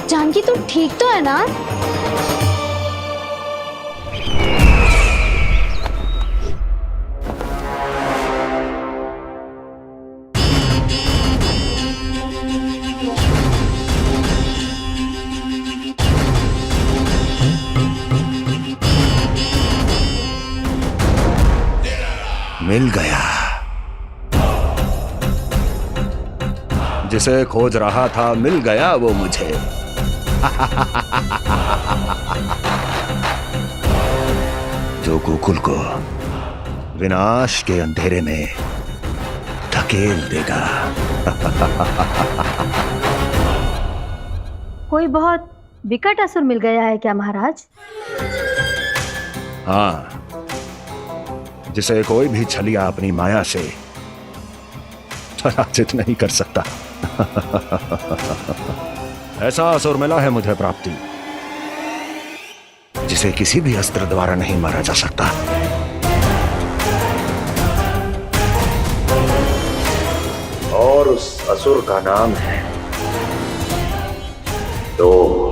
जानकी तू ठीक तो है ना? मिल गया। जिसे खोज रहा था मिल गया वो मुझे। जो गोकुल को विनाश के अंधेरे में धकेल देगा। कोई बहुत विकट असुर मिल गया है क्या महाराज? हाँ, जिसे कोई भी छलिया अपनी माया से पराजित नहीं कर सकता। ऐसा असुर मिला है मुझे प्राप्ति, जिसे किसी भी अस्त्र द्वारा नहीं मारा जा सकता। और उस असुर का नाम है लोभ।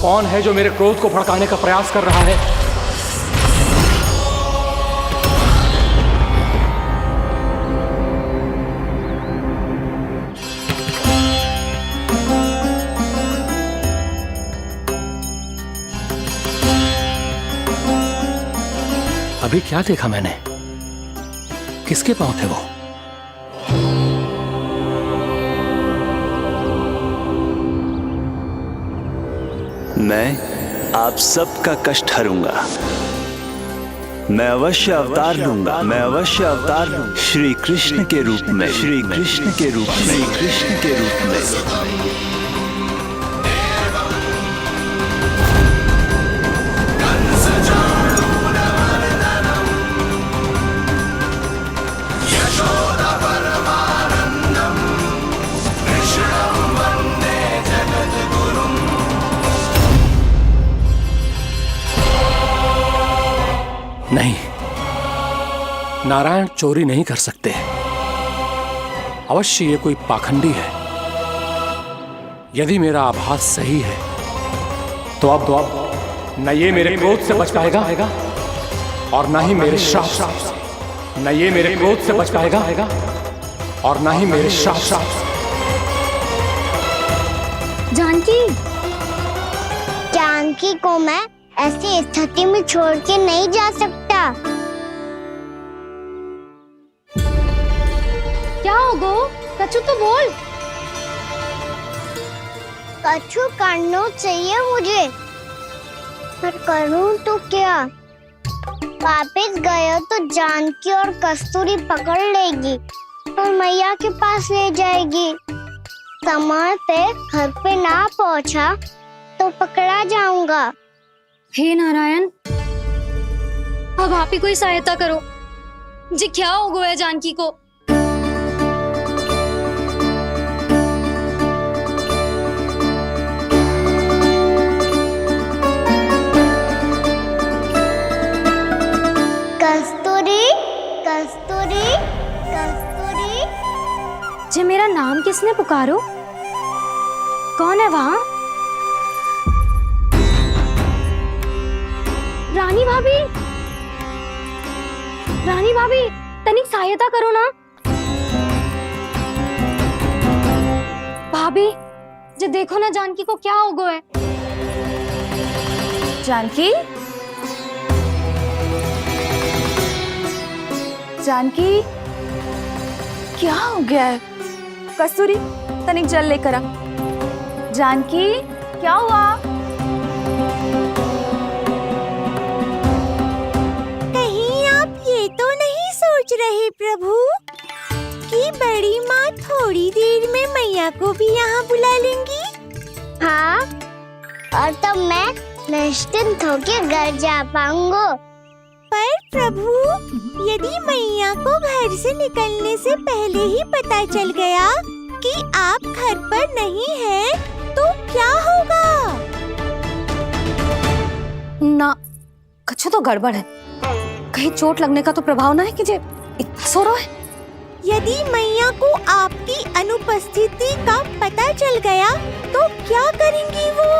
कौन है जो मेरे क्रोध को भड़काने का प्रयास कर रहा है? अभी क्या देखा मैंने? किसके पांव थे वो? मैं आप सबका कष्ट हरूंगा। मैं अवश्य अवतार लूंगा। मैं अवश्य अवतार लूंगा श्री कृष्ण के रूप में। श्री कृष्ण के रूप में। श्री कृष्ण के रूप में। नहीं, नारायण चोरी नहीं कर सकते। अवश्य ये कोई पाखंडी है। यदि मेरा आभास सही है तो अब न ये मेरे क्रोध से बच पाएगा और न ही मेरे श्राप से। न ये मेरे क्रोध से बच पाएगा और न ही मेरे श्राप से। जानकी, जानकी को मैं ऐसी स्थिति में छोड़ के नहीं जा सकता। क्या हो गो? कछु तो बोल। कछु करना चाहिए मुझे, पर करूं तो क्या? वापिस गया तो जानकी और कस्तूरी पकड़ लेगी और मैया के पास ले जाएगी। समय पे घर पे ना पहुंचा तो पकड़ा जाऊंगा। हे नारायण, अब आप ही कोई सहायता करो। जी क्या हो गया जानकी को? कस्तूरी, कस्तूरी, कस्तूरी। जी मेरा नाम किसने पुकारो? कौन है वहाँ? रानी भाभी, रानी भाभी, तनिक सहायता करो ना। भाभी, जी देखो ना जानकी को क्या हो गया है। जानकी, जानकी, क्या हो गया है? कस्तूरी, तनिक जल लेकर आ। जानकी, क्या हुआ? तो नहीं सोच रहे प्रभु कि बड़ी माँ थोड़ी देर में मैया को भी यहाँ बुला लेंगी? हाँ, और तब मैं निश्चिंत होकर घर जा पाऊंगा। पर प्रभु, यदि मैया को घर से निकलने से पहले ही पता चल गया कि आप घर पर नहीं हैं, तो क्या होगा? ना, कुछ तो गड़बड़ है। कहीं चोट लगने का तो प्रभाव ना है कि जे इतना सो रहा है। यदि मैया को आपकी अनुपस्थिति का पता चल गया तो क्या करेंगी वो?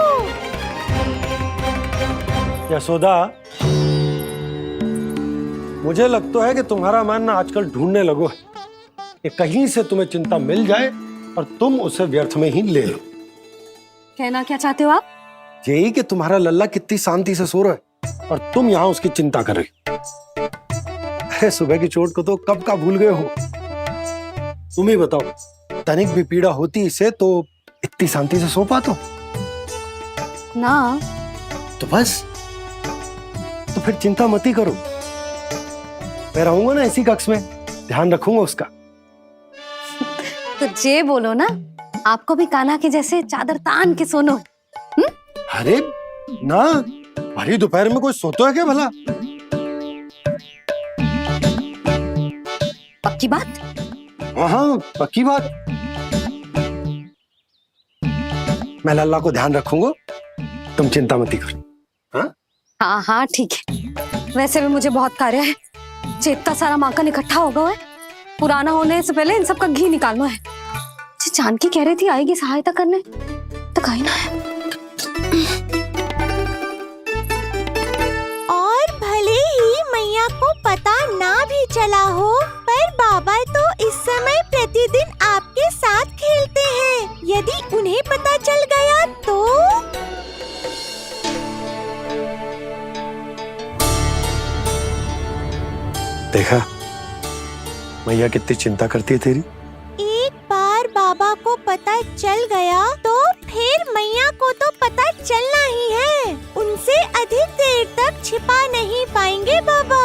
यशोदा, मुझे लगता है कि तुम्हारा मन आजकल ढूंढने लगो है कि कहीं से तुम्हें चिंता मिल जाए और तुम उसे व्यर्थ में ही ले लो। कहना क्या चाहते हो आप? यही कि तुम्हारा लल्ला कितनी शांति से सो रहा है और तुम यहाँ उसकी चिंता कर रही हो। अरे सुबह की चोट को तो कब का भूल गए हो। तुम ही बताओ, तनिक भी पीड़ा होती इसे तो इतनी शांति से सो पाते हो? ना। तो बस, तो फिर चिंता मत ही करो, मैं रहूंगा ना इसी कक्ष में, ध्यान रखूंगा उसका। तो जे बोलो ना, आपको भी कान्हा के जैसे चादर तान के सोनो। अरे ना, भरी दोपहर में कोई सोता है क्या भला? पक्की बात? हाँ, पक्की बात। मैं लल्ला को ध्यान रखूंगा, तुम चिंता मत करो। हाँ हाँ ठीक है। वैसे भी मुझे बहुत कार्य है, इतना सारा माखन इकट्ठा होगा है, पुराना होने से पहले इन सब का घी निकालना है। जानकी कह रही थी आएगी सहायता करने, तो कहीं ना है। और भले ही मैया को पता ना भी चला हो, पर बाबा तो इस समय प्रतिदिन आपके साथ खेलते हैं। यदि उन्हें पता चल गया तो? देखा मैया कितनी चिंता करती है तेरी। एक बार बाबा को पता चल गया तो फिर मैया को तो पता चलना ही है। उनसे अधिक देर तक छिपा नहीं पाएंगे बाबा।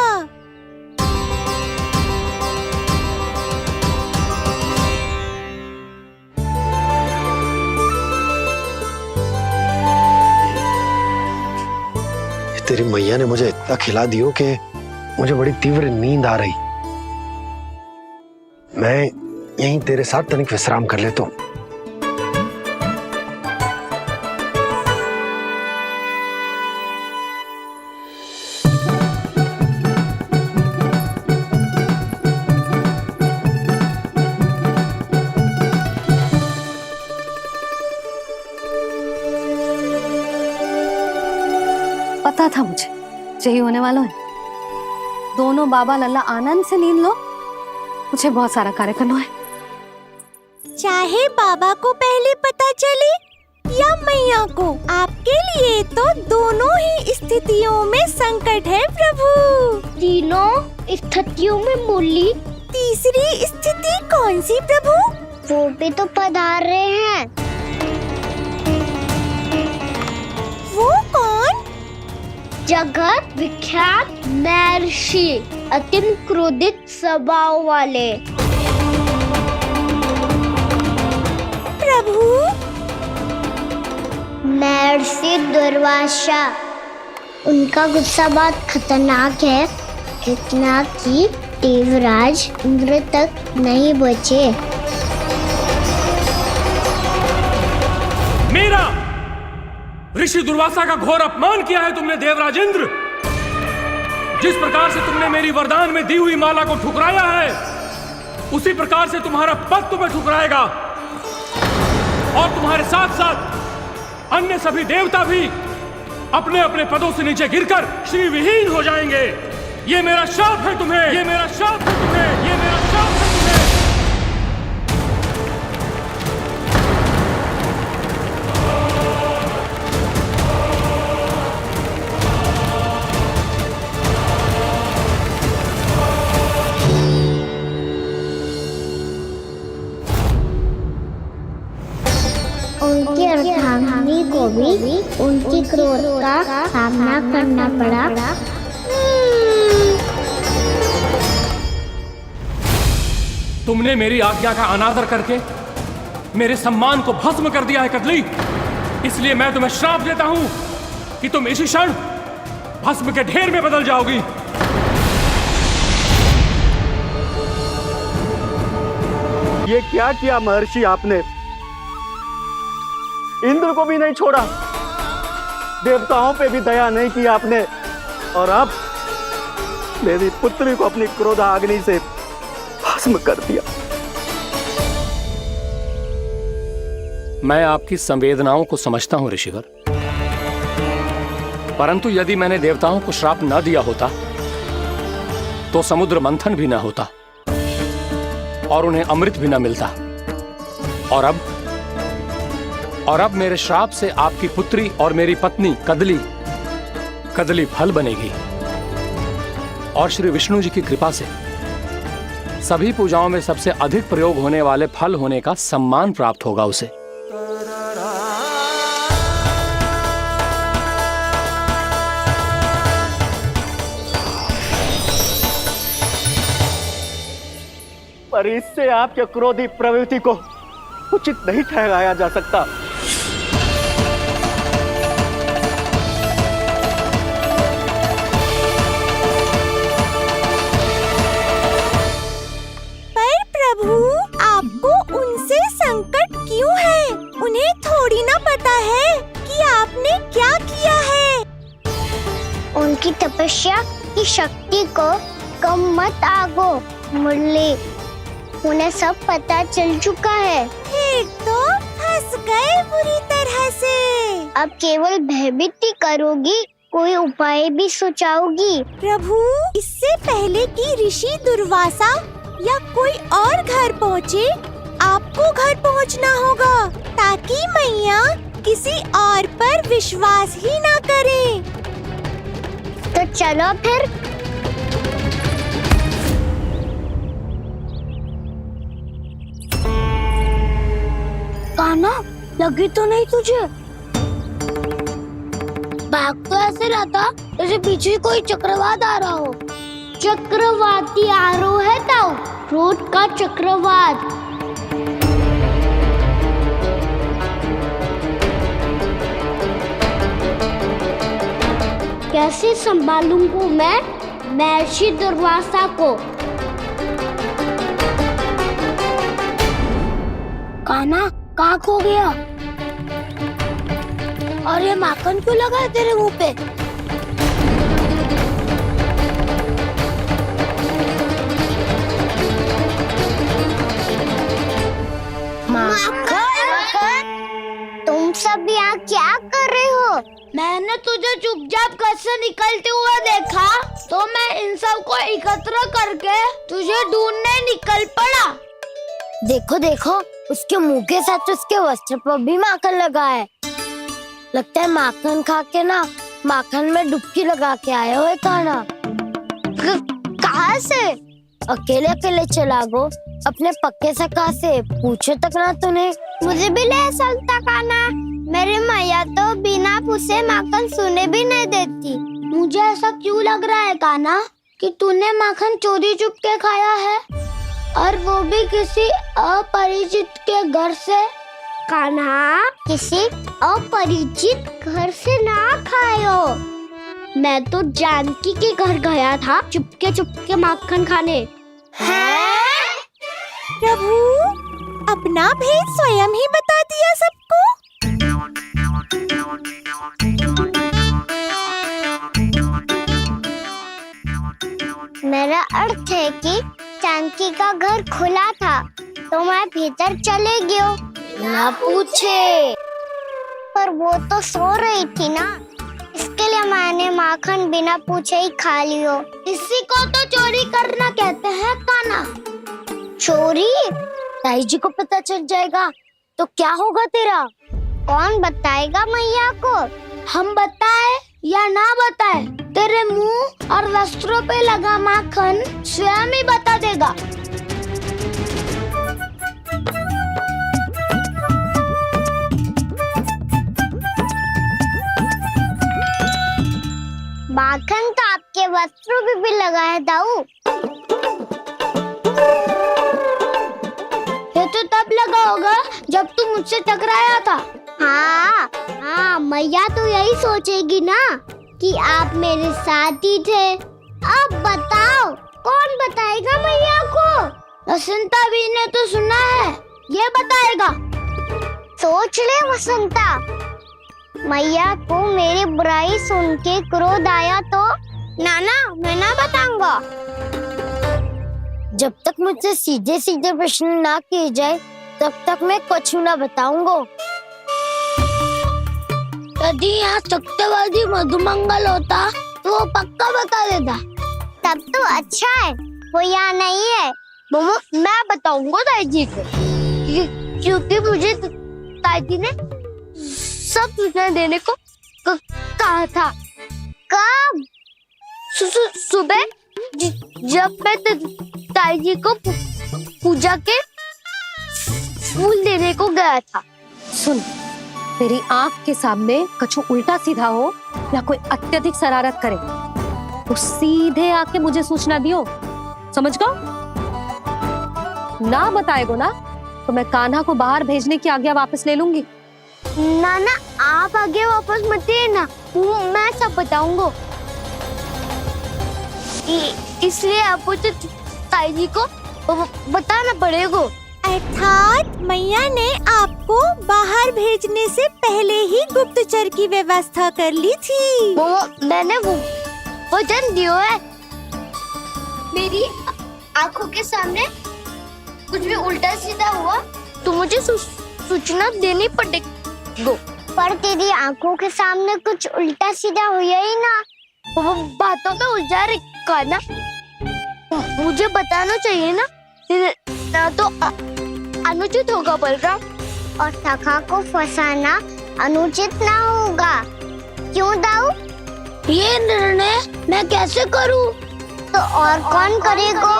तेरी मैया ने मुझे इतना खिला दियो कि मुझे बड़ी तीव्र नींद आ रही। मैं यहीं तेरे साथ तनिक विश्राम कर लेता हूँ। पता था मुझे यही होने वाला है। दोनों बाबा लल्ला आनंद से नींद लो, मुझे बहुत सारा कार्य करना है। चाहे बाबा को पहले पता चले या मैया को, आपके लिए तो दोनों ही स्थितियों में संकट है प्रभु। तीनों स्थितियों में मूली, तीसरी स्थिति कौन सी प्रभु? वो भी तो पधार रहे हैं। वो कौन? जगत विख्यात महर्षि, अत्यंत क्रोधित स्वभाव वाले। प्रभु? महर्षि दुर्वासा। उनका गुस्सा बहुत खतरनाक है, इतना कि देवराज इंद्र तक नहीं बचे। मेरा ऋषि दुर्वासा का घोर अपमान किया है तुमने देवराज इंद्र। जिस प्रकार से तुमने मेरी वरदान में दी हुई माला को ठुकराया है, उसी प्रकार से तुम्हारा पद तुम्हें ठुकराएगा और तुम्हारे साथ साथ अन्य सभी देवता भी अपने अपने पदों से नीचे गिरकर श्री विहीन हो जाएंगे। ये मेरा शाप है तुम्हें, ये मेरा शाप है तुम्हें, ये मेरा शाप है तुम्हें। उनकी अर्धांगिनी को भी उनकी क्रोध का सामना करना पड़ा। तुमने मेरी आज्ञा का अनादर करके मेरे सम्मान को भस्म कर दिया है कदली। इसलिए मैं तुम्हें श्राप देता हूं कि तुम इसी क्षण भस्म के ढेर में बदल जाओगी। ये क्या किया महर्षि आपने? इंद्र को भी नहीं छोड़ा, देवताओं पे भी दया नहीं की आपने, और अब मेरी पुत्री को अपनी क्रोधाग्नि से भस्म कर दिया। मैं आपकी संवेदनाओं को समझता हूं ऋषिवर, परंतु यदि मैंने देवताओं को श्राप न दिया होता तो समुद्र मंथन भी न होता और उन्हें अमृत भी न मिलता। और अब और अब मेरे श्राप से आपकी पुत्री और मेरी पत्नी कदली फल बनेगी। और श्री विष्णु जी की कृपा से सभी पूजाओं में सबसे अधिक प्रयोग होने वाले फल होने का सम्मान प्राप्त होगा उसे। पर इससे आपके क्रोधी प्रवृत्ति को उचित नहीं ठहराया जा सकता। पर प्रभु, आपको उनसे संकट क्यों है? उन्हें थोड़ी ना पता है कि आपने क्या किया है। उनकी तपस्या की शक्ति को कम मत आगो मुरली, उन्हें सब पता चल चुका है। फिर तो फंस गए बुरी तरह से। अब केवल भयभीत ही करोगी, कोई उपाय भी सोचाओगी? प्रभु, इससे पहले कि ऋषि दुर्वासा या कोई और घर पहुँचे, आपको घर पहुँचना होगा ताकि मैया किसी और पर विश्वास ही ना करे। तो चलो फिर। कान्हा, लगी तो नहीं तुझे? भाग तो ऐसे रहा था जैसे पीछे कोई चक्रवात आ रहा हो। चक्रवाती आरो है ताऊ, रोड का चक्रवात। कैसे संभालूंगा मैं महर्षि दुर्वासा को? कान्हा, कहाँ खो गया? और ये माखन क्यों लगा है तेरे मुंह पे? माखन, तुम सब यहाँ क्या कर रहे हो? मैंने तुझे चुपचाप घर से निकलते हुए देखा, तो मैं इन सब को एकत्र करके तुझे ढूंढने निकल पड़ा। देखो देखो, उसके मुंह के साथ उसके वस्त्र पर भी माखन लगा है। लगता है माखन खा के ना माखन में डुबकी लगा के आए हो कान्हा। कहाँ से? अकेले अकेले चला गो अपने पक्के सखा से, पूछो तक ना तूने। मुझे भी ले चलता कान्हा, मेरी मैया तो बिना पूछे माखन सुने भी नहीं देती। मुझे ऐसा क्यों लग रहा है कान्हा कि तूने माखन चोरी चुप के खाया है, और वो भी किसी अपरिचित के घर से? कान्हा, किसी अपरिचित घर से ना खायो। मैं तो जानकी के घर गया था चुपके माखन खाने। हैं? प्रभु, अपना भेद स्वयं ही बता दिया सबको। मेरा अर्थ है कि जानकी का घर खुला था तो मैं भीतर चले गया। ना पूछे। पर वो तो सो रही थी ना, इसके लिए मैंने माखन बिना पूछे ही खा लियो। इसी को तो चोरी करना कहते हैं कान्हा। चोरी? ताई जी को पता चल जाएगा तो क्या होगा तेरा? कौन बताएगा मैया को? हम बताए या ना बताए, तेरे मुंह और वस्त्रों पे लगा माखन स्वयं ही बता देगा। माखन तो आपके वस्त्रों पे भी लगा है दाऊ। ये तो तब लगा होगा जब तू मुझसे टकराया था। हाँ, मैया तो यही सोचेगी ना कि आप मेरे साथ ही थे। अब बताओ, कौन बताएगा मैया को? वसंता भी ने तो सुना है, ये बताएगा। सोच ले वसंता, मैया को मेरी बुराई सुन के क्रोध आया तो नाना मैं ना बताऊंगा। जब तक मुझसे सीधे सीधे प्रश्न ना किए जाए तब तक मैं कुछ ना बताऊंगा। यदि यहाँ सत्यवादी मधुमंगल होता तो वो पक्का बता देता। तब तो अच्छा है वो यहाँ नहीं है। मैं बताऊंगा ताई जी को, क्योंकि मुझे ताई जी ने सब सूचना देने को कहा था। कब? सुबह जब मैं ताई जी को पूजा के फूल देने को गया था। सुन, तेरी आंख के सामने कछु उल्टा सीधा हो या कोई अत्यधिक शरारत करे तो सीधे आके मुझे सूचना दियो, समझ गो? ना बताएगो ना तो मैं कान्हा को बाहर भेजने की आज्ञा वापस ले लूंगी। नाना आप आगे वापस मत देना, मैं सब बताऊंगा। इसलिए आपको ताई जी को बताना पड़ेगा। अर्थात मैया ने आपको बाहर भेजने से पहले ही गुप्तचर की व्यवस्था कर ली थी। मैंने वचन दिया है। मेरी आंखों के सामने कुछ भी उल्टा सीधा हुआ तो मुझे सूचना देनी पड़ेगी। पर तेरी आंखों के सामने कुछ उल्टा सीधा हुआ ही ना। वो बातों में उलझा रखा ना, मुझे बताना चाहिए ना तो अनुचित होगा बलराम। और सखा को फंसाना अनुचित ना होगा, क्यों दाऊ? ये निर्णय मैं कैसे करूं? तो और कौन करेगा?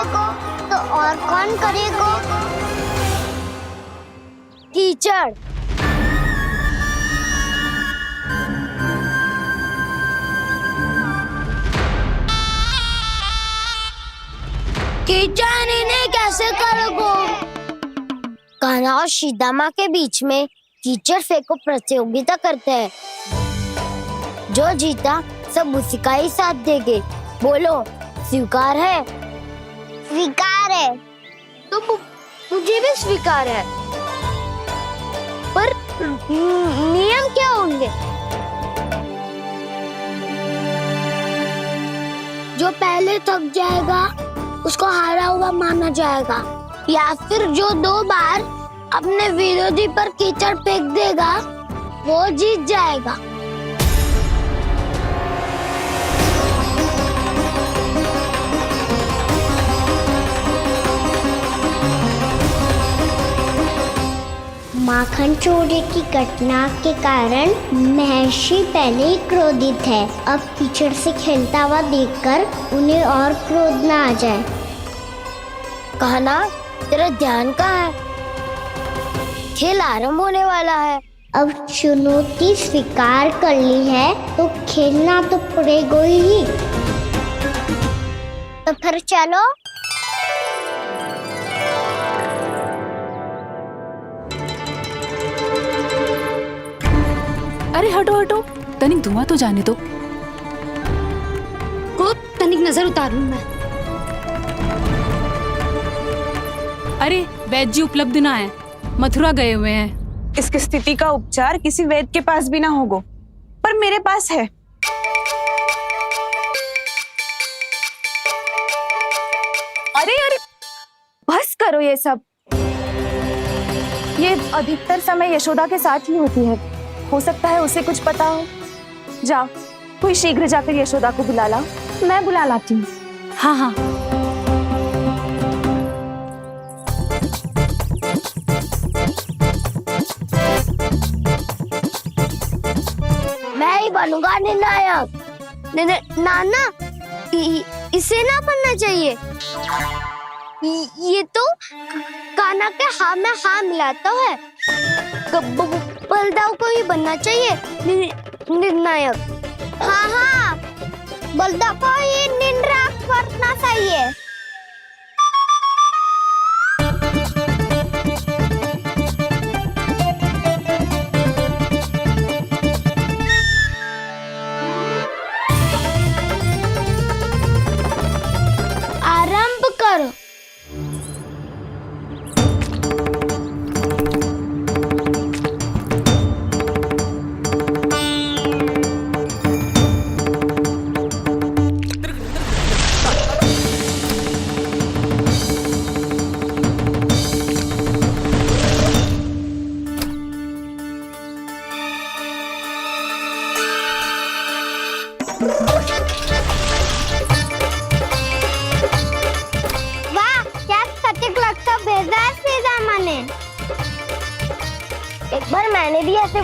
कीचड़। कीचड़ इन्हें कैसे करोगे? कान्हा और सीता के बीच में कीचड़ फेंको प्रतियोगिता करते हैं। जो जीता सब उसी का ही साथ देंगे। बोलो, स्वीकार है? स्वीकार है। तो मुझे भी स्वीकार है, पर नियम क्या होंगे? जो पहले थक जाएगा उसको हारा हुआ माना जाएगा, या फिर जो 2 बार अपने विरोधी पर कीचड़ फेंक देगा वो जीत जाएगा। माखन चोरी की घटना के कारण महर्षि पहले ही क्रोधित है। अब कीचड़ से खेलता हुआ देखकर उन्हें और क्रोध न आ जाए। कान्हा, तेरा ध्यान कहाँ है? खेल आरंभ होने वाला है। अब चुनौती स्वीकार कर ली है तो खेलना तो पड़ेगा ही। तो फिर चलो। अरे हटो हटो, तनिक धुआं तो जाने दो। तनिक नजर उतार लूं मैं। अरे वैद्य जी उपलब्ध ना है, मथुरा गए हुए हैं। इसकी स्थिति का उपचार किसी वैद्य के पास भी ना होगा, पर मेरे पास है। अरे अरे बस करो ये सब। ये अधिकतर समय यशोदा के साथ ही होती है। हो सकता है उसे कुछ पता हो। जा, कोई शीघ्र जाकर यशोदा को बुला ला। मैं बुला लाती हूँ। हाँ हाँ। मैं ही बनूंगा निर्णायक। नाना, इसे ना बनना चाहिए। ये तो कान्हा के हाँ में हाँ मिलाता है। बलदाव को ही बनना चाहिए निर्णायक। हाँ हाँ, बलदाव को ही निर्णायक बनना चाहिए। आरंभ करो। वाह, क्या सटीक लगता भेजा है सीधा मैंने। एक बार मैंने भी ऐसे